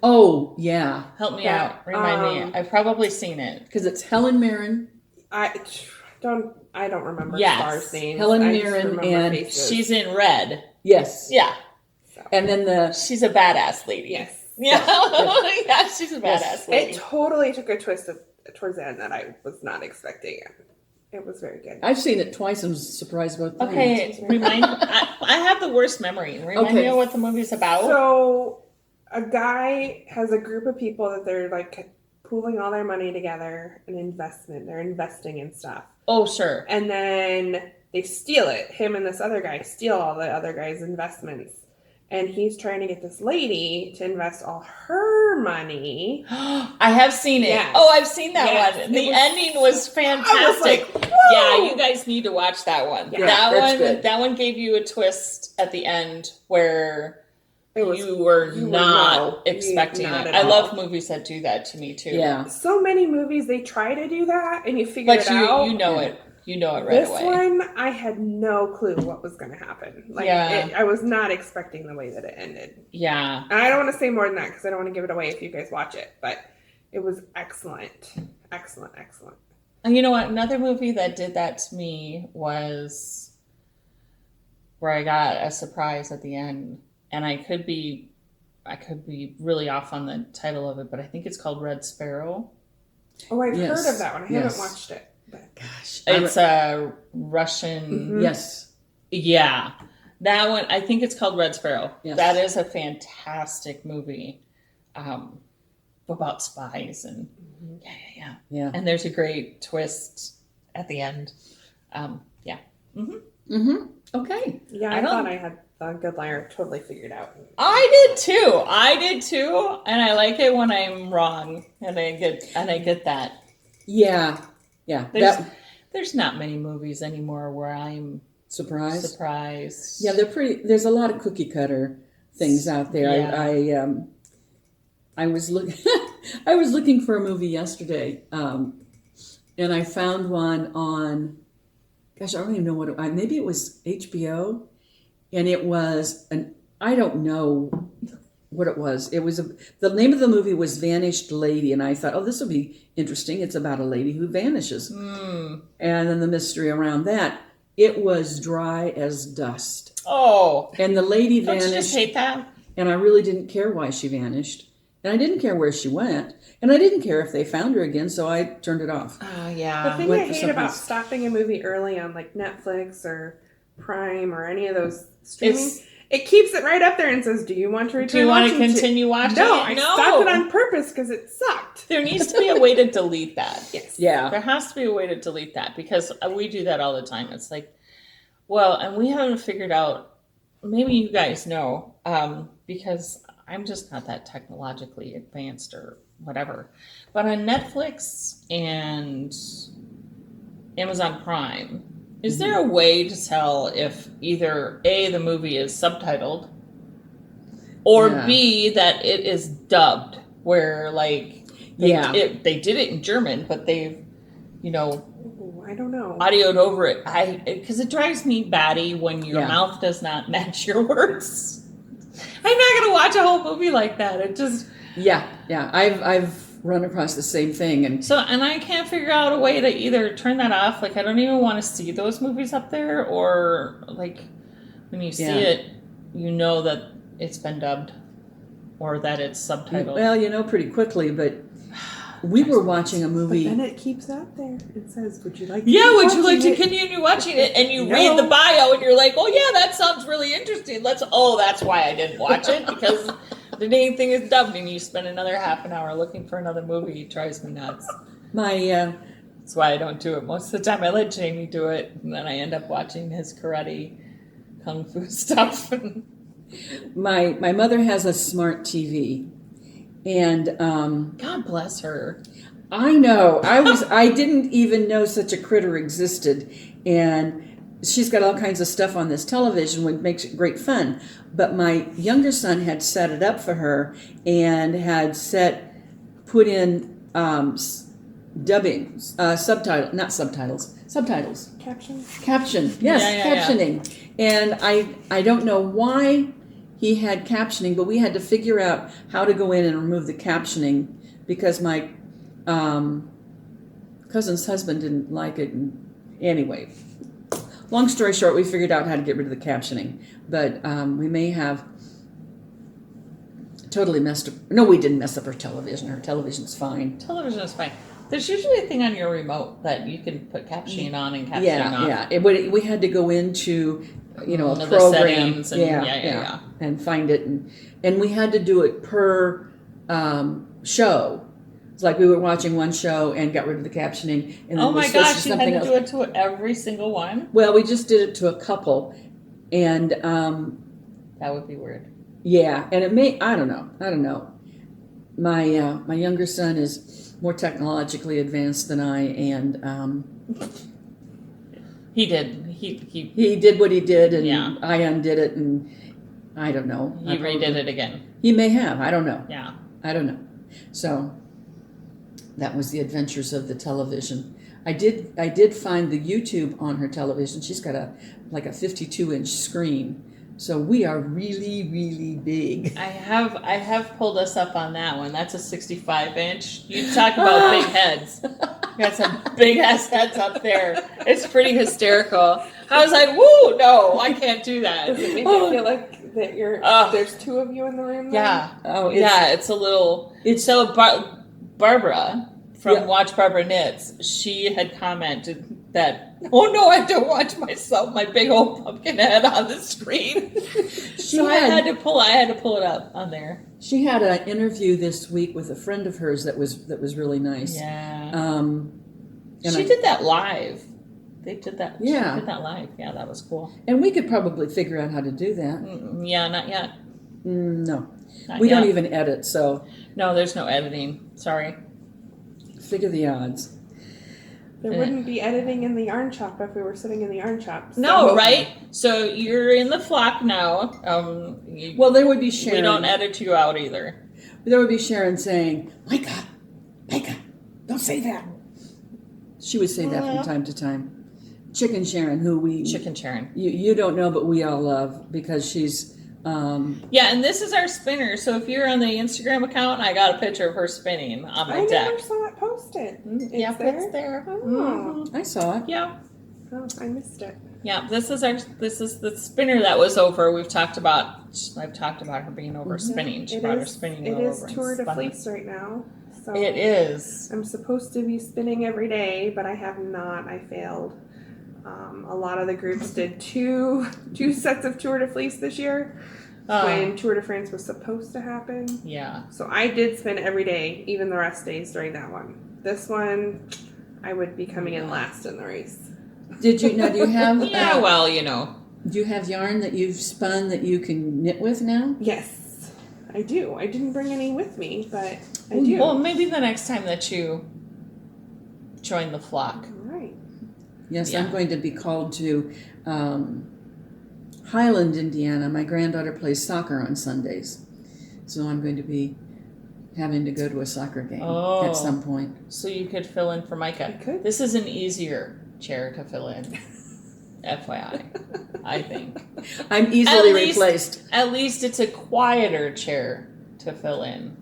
S1: Oh yeah.
S2: Help me out. Remind me. I've probably seen it
S1: because it's Helen Mirren.
S3: I don't remember stars' names.
S1: Helen Mirren, and
S3: faces.
S2: she's in Red.
S1: Yes.
S2: Yeah.
S3: So.
S1: And then
S2: she's a badass lady.
S3: Yes.
S2: Yeah. Yeah, she's a badass lady.
S3: It totally took a twist towards the end that I was not expecting. It was very good.
S1: I've seen it twice and was surprised both times.
S2: Okay, I have the worst memory. Remind me of what the movie's about.
S3: So, a guy has a group of people that they're like pooling all their money together, an investment. They're investing in stuff.
S2: Oh, sure.
S3: And then they steal it. Him and this other guy steal all the other guy's investments. And he's trying to get this lady to invest all her money.
S2: I have seen it.
S3: Yes.
S2: Oh, I've seen that
S3: Yes.
S2: one. The ending was fantastic.
S3: I was like, whoa!
S2: Yeah, you guys need to watch that one.
S1: Yeah, that's good.
S2: That one gave you a twist at the end where you were not expecting it. I love movies that do that to me too.
S1: Yeah.
S3: So many movies, they try to do that and you figure it out.
S2: You know it. You know it right
S3: this
S2: away.
S3: One, I had no clue what was going to happen. I was not expecting the way that it ended.
S2: Yeah.
S3: And I don't want to say more than that because I don't want to give it away if you guys watch it. But it was excellent. Excellent, excellent.
S2: And you know what? Another movie that did that to me was where I got a surprise at the end. And I could be really off on the title of it, but I think it's called Red Sparrow.
S3: Oh, I've heard of that one. I haven't watched it. But.
S1: Gosh.
S2: It's a Russian.
S3: Mm-hmm.
S1: Yes.
S2: Yeah. That one, I think it's called Red Sparrow.
S1: Yes.
S2: That is a fantastic movie about spies. And
S1: Yeah.
S2: And there's a great twist at the end. Yeah. Mm-hmm.
S1: Mm-hmm. Okay.
S3: Yeah, I thought I had The Good Liar totally figured out.
S2: I did too. And I like it when I'm wrong. And I get that.
S1: Yeah. Yeah.
S2: There's not many movies anymore where I'm
S1: surprised.
S2: Yeah,
S1: they're pretty. There's a lot of cookie cutter things out there.
S2: Yeah.
S1: I was looking. I was looking for a movie yesterday, and I found one on. Gosh, I don't even know what. Maybe it was HBO, and it was an. I don't know what it was. It was the name of the movie was Vanished Lady, and I thought, oh, this will be interesting. It's about a lady who vanishes, and then the mystery around that. It was dry as dust.
S2: Oh,
S1: and the lady
S2: don't
S1: vanished.
S2: you just hate that?
S1: And I really didn't care why she vanished. And I didn't care where she went. And I didn't care if they found her again, so I turned it off.
S2: Oh,
S3: The
S2: yeah.
S3: thing
S1: went
S3: I
S1: for
S3: hate
S1: something
S3: about
S1: else.
S3: stopping a movie early on like Netflix or Prime or any of those streaming, it keeps it right up there and says, "Do you want to return?
S2: Do you want to
S3: watching
S2: continue watching
S3: No,
S2: it?
S3: I stopped it on purpose because it sucked.
S2: There needs to be a way to delete that.
S3: Yes.
S1: Yeah.
S2: There has to be a way to delete that because we do that all the time. It's like, well, and we haven't figured out, maybe you guys know, because I'm just not that technologically advanced or whatever. But on Netflix and Amazon Prime, is there a way to tell if either A, the movie is subtitled, or
S1: Yeah.
S2: B, that it is dubbed, where like they did it in German, but they've,
S3: Ooh, I don't know.
S2: audioed over it. Because it drives me batty when your
S1: Yeah.
S2: mouth does not match your words. I'm not gonna watch a whole movie like that. It just
S1: Yeah. I've run across the same thing, and
S2: and I can't figure out a way to either turn that off. Like I don't even want to see those movies up there, or like when you see it, you know that it's been dubbed or that it's subtitled.
S1: well, pretty quickly. But we were watching a
S3: But
S1: movie.
S3: then it keeps out there and says, "Would you like to?"
S2: Yeah, would you like
S3: watching
S2: to
S3: it?"
S2: continue watching it? And you
S3: No.
S2: read the bio and you're like, oh yeah, that sounds really interesting. That's why I didn't watch it, because the dang thing is dubbed and you spend another half an hour looking for another movie. It drives me nuts. That's why I don't do it. Most of the time I let Jamie do it, and then I end up watching his karate kung fu stuff.
S1: My mother has a smart TV, and
S2: God bless her.
S1: I know I didn't even know such a critter existed, and she's got all kinds of stuff on this television, which makes it great fun. But my younger son had set it up for her and had put in dubbing, subtitles. Caption, yes, captioning. And I don't know why he had captioning, but we had to figure out how to go in and remove the captioning because my cousin's husband didn't like it. And anyway, long story short, we figured out how to get rid of the captioning, but we may have totally messed up. No, we didn't mess up her television. Her television's fine.
S2: Television is fine. There's usually a thing on your remote that you can put captioning on and captioning off.
S1: Yeah. We had to go into, a
S2: the
S1: program,
S2: settings and
S1: and find it, and we had to do it per show. It's like we were watching one show and got rid of the captioning, and then
S2: Oh
S1: we
S2: my
S1: switched
S2: gosh,
S1: to
S2: you
S1: something
S2: had to
S1: else.
S2: do it to every single one?
S1: Well, we just did it to a couple, and
S2: That would be weird.
S1: yeah, and it may I don't know. My younger son is more technologically advanced than I, and
S2: He did.
S1: he did what he did, and
S2: Yeah.
S1: I undid it, and I don't know.
S2: He redid it again.
S1: He may have. I don't know.
S2: Yeah.
S1: I don't know. So that was the adventures of the television. I did find the YouTube on her television. She's got a 52-inch screen. So we are really, really big.
S2: I have pulled us up on that one. That's a 65-inch. You talk about big heads. You got some big ass heads up there. It's pretty hysterical. I was like, woo, no, I can't do that.
S3: Does it make you feel like that there's two of you in the room? Then?
S2: Yeah.
S1: Oh,
S2: It's a little.
S1: It's
S2: So Barbara from
S1: Yeah.
S2: Watch Barbara Knits, she had commented that, oh no, I don't watch myself, my big old pumpkin head on the screen. I had to pull it up on there.
S1: She had an interview this week with a friend of hers that was really nice.
S2: Yeah.
S1: And
S2: She did that live. They did that.
S1: Yeah.
S2: She did that live. Yeah, that was cool.
S1: And we could probably figure out how to do that.
S2: Yeah, not yet.
S1: No.
S2: Not
S1: We
S2: yet.
S1: don't even edit, so
S2: No, there's no editing. Sorry.
S1: figure the odds.
S3: There wouldn't be editing in the yarn shop if we were sitting in the yarn shop. So.
S2: No, right? So you're in the flock now.
S1: Well, there would be Sharon.
S2: We don't edit you out either.
S1: There would be Sharon saying, Mika, don't say that. She would say that from time to time. Chicken Sharon, who
S2: Chicken Sharon.
S1: you don't know, but we all love because she's
S2: Yeah, and this is our spinner. So if you're on the Instagram account, I got a picture of her spinning on my
S3: I
S2: deck.
S3: never saw it posted.
S2: It's there.
S3: Oh.
S2: Mhm.
S1: I saw it.
S2: Yeah.
S3: Oh, I missed it.
S2: Yeah, this is the spinner that was over. I've talked about her being over spinning. She brought her spinning wheel over.
S3: It is
S2: and
S3: tour de
S2: spun
S3: fleece right now. So
S2: it is.
S3: I'm supposed to be spinning every day, but I have not. I failed. A lot of the groups did two sets of tour de fleece this year when Tour de France was supposed to happen.
S2: Yeah.
S3: So I did spin every day, even the rest days during that one. This one, I would be coming in last in the race.
S1: Do you have?
S2: Yeah. Well, you know.
S1: Do you have yarn that you've spun that you can knit with now?
S3: Yes, I do. I didn't bring any with me, but I do.
S2: Well, maybe the next time that you join the flock.
S3: Right.
S1: Yes,
S2: Yeah.
S1: I'm going to be called to Highland, Indiana. My granddaughter plays soccer on Sundays, so I'm going to be having to go to a soccer game at some point.
S2: So you could fill in for Micah.
S3: I could.
S2: This is an easier chair to fill in. FYI, I think.
S1: I'm easily replaced.
S2: At least it's a quieter chair to fill in.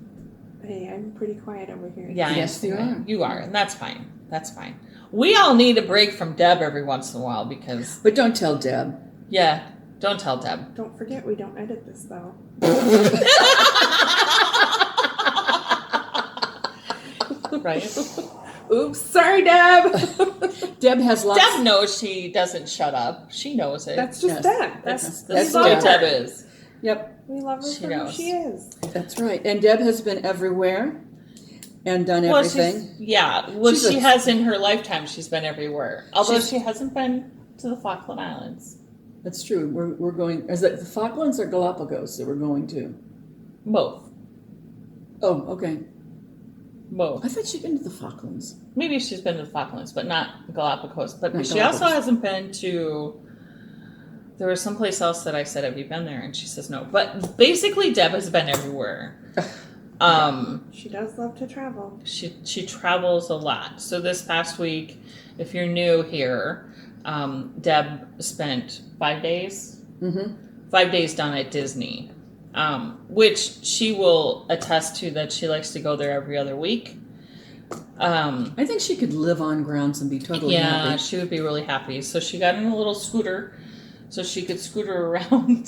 S3: Hey, I'm pretty quiet over here.
S2: Yeah,
S1: Yes, you are.
S2: You are, and that's fine. That's fine. We all need a break from Deb every once in a while because,
S1: But don't tell Deb.
S2: yeah, don't tell Deb.
S3: Don't forget, we don't edit this though.
S2: Right?
S3: Oops, sorry, Deb.
S1: Deb has lots.
S2: Deb knows she doesn't shut up. She knows it.
S3: That's just
S1: Yes.
S3: Deb.
S2: That's
S1: that's
S2: the way
S1: Deb.
S2: Deb is.
S1: Yep,
S3: We love her
S2: She
S3: for who
S2: knows.
S3: she is.
S1: that's right. And Deb has been everywhere and done
S2: Well,
S1: everything.
S2: she
S1: She's
S2: has in her lifetime. She's been everywhere. Although
S1: She's-
S2: she hasn't been to the Falkland Islands.
S1: That's true. We're going. Is it the Falklands or Galapagos that we're going to?
S2: Both.
S1: Oh, okay.
S2: Both.
S1: I thought she'd been to the Falklands.
S2: Maybe she's been to the Falklands, but not Galapagos. But
S1: Not
S2: she
S1: Galapagos.
S2: also hasn't been to. There was someplace else that I said, "Have you been there?" And she says no. But basically, Deb has been everywhere.
S3: She does love to travel.
S2: She travels a lot. So this past week, if you're new here, Deb spent 5 days.
S1: Mm-hmm.
S2: 5 days down at Disney, which she will attest to that she likes to go there every other week.
S1: I think she could live on grounds and be totally
S2: Yeah,
S1: happy.
S2: she would be really happy. So she got in a little scooter so she could scooter around.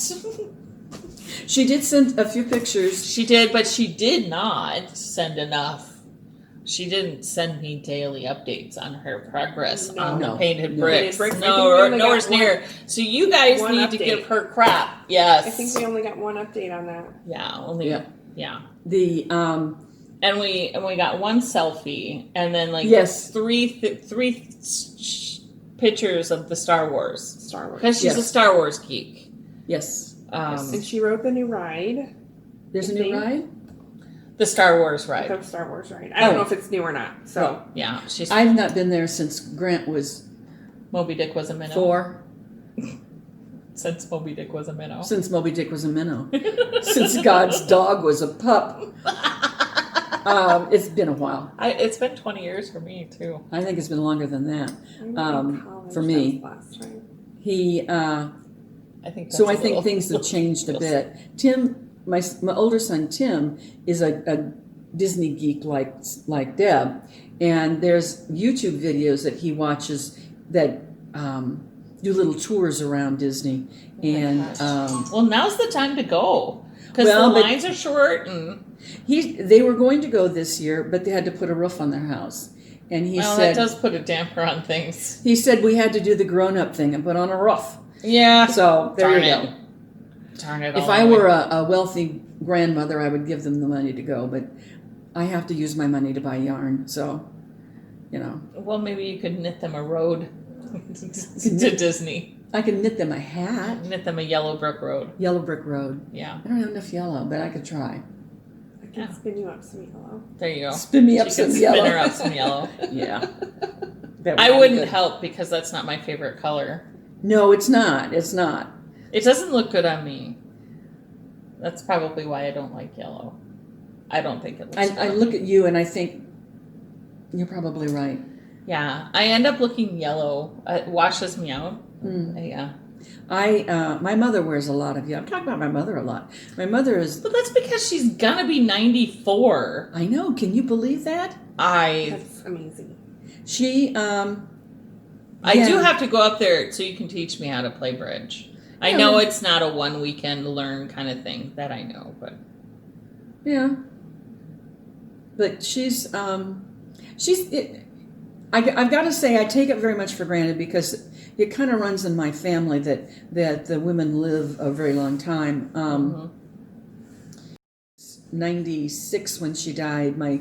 S1: She did send a few pictures.
S2: She did, but she did not send enough. She didn't send me daily updates on her progress on the
S1: No.
S2: painted
S1: No.
S2: bricks.
S3: Painted bricks. I think
S2: No,
S3: we only
S2: nowhere
S3: got
S2: near. So you guys
S3: one
S2: need to
S3: update.
S2: give her crap. Yes.
S3: I think we only got one update on that.
S2: Yeah, only.
S1: Yeah.
S2: Yeah.
S1: The
S2: And we got one selfie, and then like
S1: Yes.
S2: three pictures of the Star Wars
S3: Star Wars.
S2: because she's a
S1: Yes.
S2: Star Wars geek.
S1: yes,
S3: And she wrote the new ride.
S1: there's a
S3: I
S1: new
S3: think.
S1: ride.
S2: The Star Wars ride.
S3: The Star Wars ride. I don't
S1: Oh.
S3: know if it's new or not. So
S2: Yeah, she's
S1: I've not been there since Grant was
S2: Moby Dick was a minnow.
S1: 4.
S2: Since Moby Dick was a minnow.
S1: Since Moby Dick was a minnow. Since God's dog was a pup. It's been a while.
S2: It's been 20 years for me too.
S1: I think it's been longer than that.
S3: I went in college,
S1: for
S3: that
S1: me.
S3: was last time.
S1: He.
S2: I think.
S1: So
S2: that's
S1: I
S2: a
S1: think
S2: little-
S1: things have changed a bit. Tim, my older son Tim, is a Disney geek like Deb, and there's YouTube videos that he watches that do little tours around Disney, and
S2: Well, now's the time to go because
S1: Well,
S2: the
S1: but-
S2: lines are short and.
S1: they were going to go this year, but they had to put a roof on their house, and he
S2: Well,
S1: said
S2: that does put a damper on things.
S1: he said we had to do the grown-up thing and put on a roof.
S2: Yeah.
S1: So there
S2: Darn
S1: you
S2: it.
S1: go.
S2: Darn it.
S1: If
S2: all
S1: I
S2: the way.
S1: were a wealthy grandmother, I would give them the money to go, but I have to use my money to buy yarn, so, you know.
S2: Well, maybe you could knit them a road to Disney.
S1: I can knit them a hat.
S2: Knit them a yellow brick road.
S1: Yellow brick road.
S2: Yeah.
S1: I don't have enough yellow, but I could try.
S3: I can spin you up some yellow.
S2: There you go.
S1: Spin me up
S2: She
S1: some
S2: can
S1: yellow.
S2: spin her up some yellow.
S1: Yeah. That would
S2: I
S1: be
S2: wouldn't
S1: good.
S2: help because that's not my favorite color.
S1: No, it's not. It's not.
S2: It doesn't look good on me. That's probably why I don't like yellow. I don't think it looks good.
S1: I
S2: on
S1: look
S2: me.
S1: at you and I think you're probably right.
S2: Yeah, I end up looking yellow. It washes me out.
S1: Mm.
S2: Yeah.
S1: My mother wears a lot of yellow. I'm talking about my mother a lot. My mother is,
S2: But that's because she's gonna be 94.
S1: I know, can you believe that?
S2: I
S3: That's amazing.
S1: She,
S2: I do
S1: Yeah.
S2: have to go up there so you can teach me how to play bridge. I
S1: Yeah.
S2: know it's not a one weekend learn kind of thing that I know, but
S1: Yeah. But she's I've got to say I take it very much for granted because it kind of runs in my family that the women live a very long time. 96 when she died. My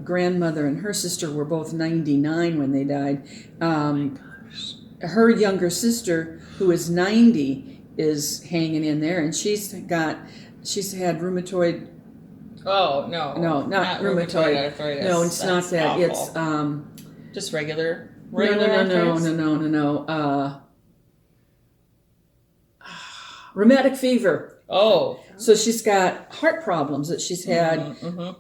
S1: grandmother and her sister were both 99 when they died. Her younger sister, who is 90, is hanging in there, and she's had rheumatoid.
S2: oh no,
S1: not rheumatoid.
S2: arthritis.
S1: No, it's not
S2: That's
S1: that.
S2: awful.
S1: It's
S2: just regular
S1: no,
S2: arthritis?
S1: no. Rheumatic fever.
S2: Oh,
S1: So she's got heart problems that she's had
S2: mhm.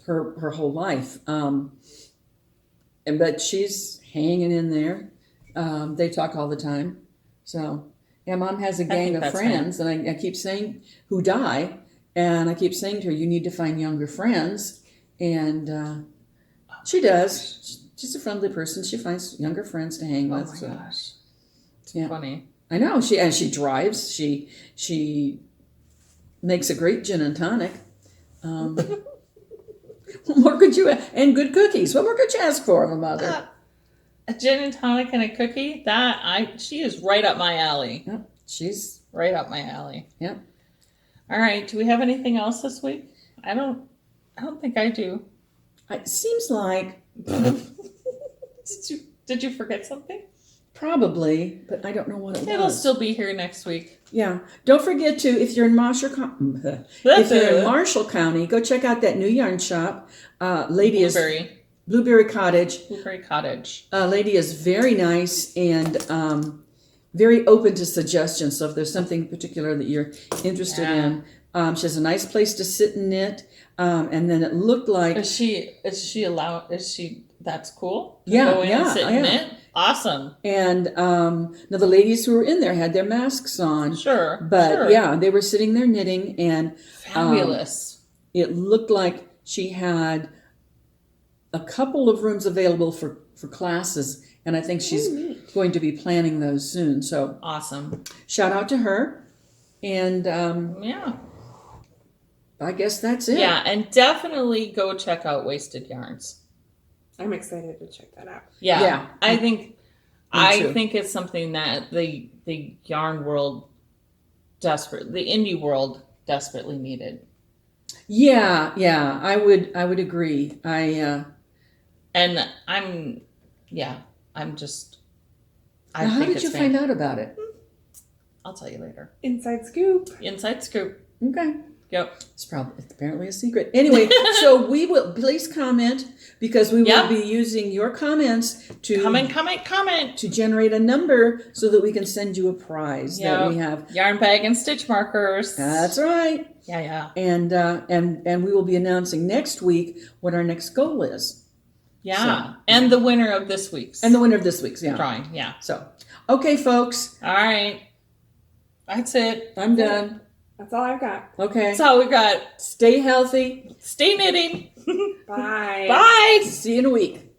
S1: her whole life. But she's hanging in there. They talk all the time. So, yeah, Mom has a gang
S2: think
S1: of
S2: that's
S1: friends, and I keep saying, who die, and I keep saying to her, you need to find younger friends. And she does. She's a friendly person. She finds younger friends to hang
S2: Oh
S1: with.
S2: my
S1: So.
S2: gosh, it's
S1: Yeah.
S2: funny.
S1: I know. She drives. She makes a great gin and tonic. What more could you and good cookies? What more could you ask for of a mother?
S2: A gin and tonic and a cookie. She is right up my alley.
S1: Yep, she's
S2: Right up my alley.
S1: Yep.
S2: All right. Do we have anything else this week? I don't think I do.
S1: It seems like
S2: Did you forget something?
S1: probably, but I don't know what it
S2: It'll
S1: was.
S2: still be here next week.
S1: Yeah. Don't forget to if you're in Marshall County, go check out that new yarn shop. Lady is Blueberry Cottage.
S2: Blueberry Cottage.
S1: Lady is very nice and very open to suggestions. So if there's something particular that you're interested in, she has a nice place to sit and knit. And then it looked like
S2: Is she that's cool? To
S1: Yeah,
S2: go in and sit and knit? Awesome.
S1: And now the ladies who were in there had their masks on.
S2: Sure.
S1: But yeah, they were sitting there knitting, and
S2: Fabulous.
S1: it looked like she had a couple of rooms available for classes, and I think she's going to be planning those soon. So
S2: Awesome.
S1: shout out to her, and
S2: Yeah.
S1: I guess that's it.
S2: Yeah, and definitely go check out Wasted Yarns.
S3: I'm excited to check that out.
S2: Yeah. I
S1: too.
S2: think it's something that the yarn world the indie world desperately needed.
S1: Yeah, I would agree.
S2: And I
S1: How
S2: think
S1: did
S2: it's
S1: you find out about it?
S2: I'll tell you later.
S3: Inside scoop.
S2: Inside scoop.
S1: Okay.
S2: Yep.
S1: It's apparently a secret. Anyway, so please comment, because we will be using your comments to
S2: comment
S1: to generate a number so that we can send you a prize that we have.
S2: Yarn bag and stitch markers.
S1: That's right.
S2: Yeah.
S1: And we will be announcing next week what our next goal is.
S2: Yeah. So, and the winner of this week's.
S1: Drawing.
S2: Yeah.
S1: So, okay, folks.
S2: All right. That's it.
S1: I'm done.
S3: That's all I've got.
S1: Okay.
S2: That's all we got.
S1: Stay healthy.
S2: Stay knitting.
S3: Bye.
S2: Bye.
S1: See you in a week.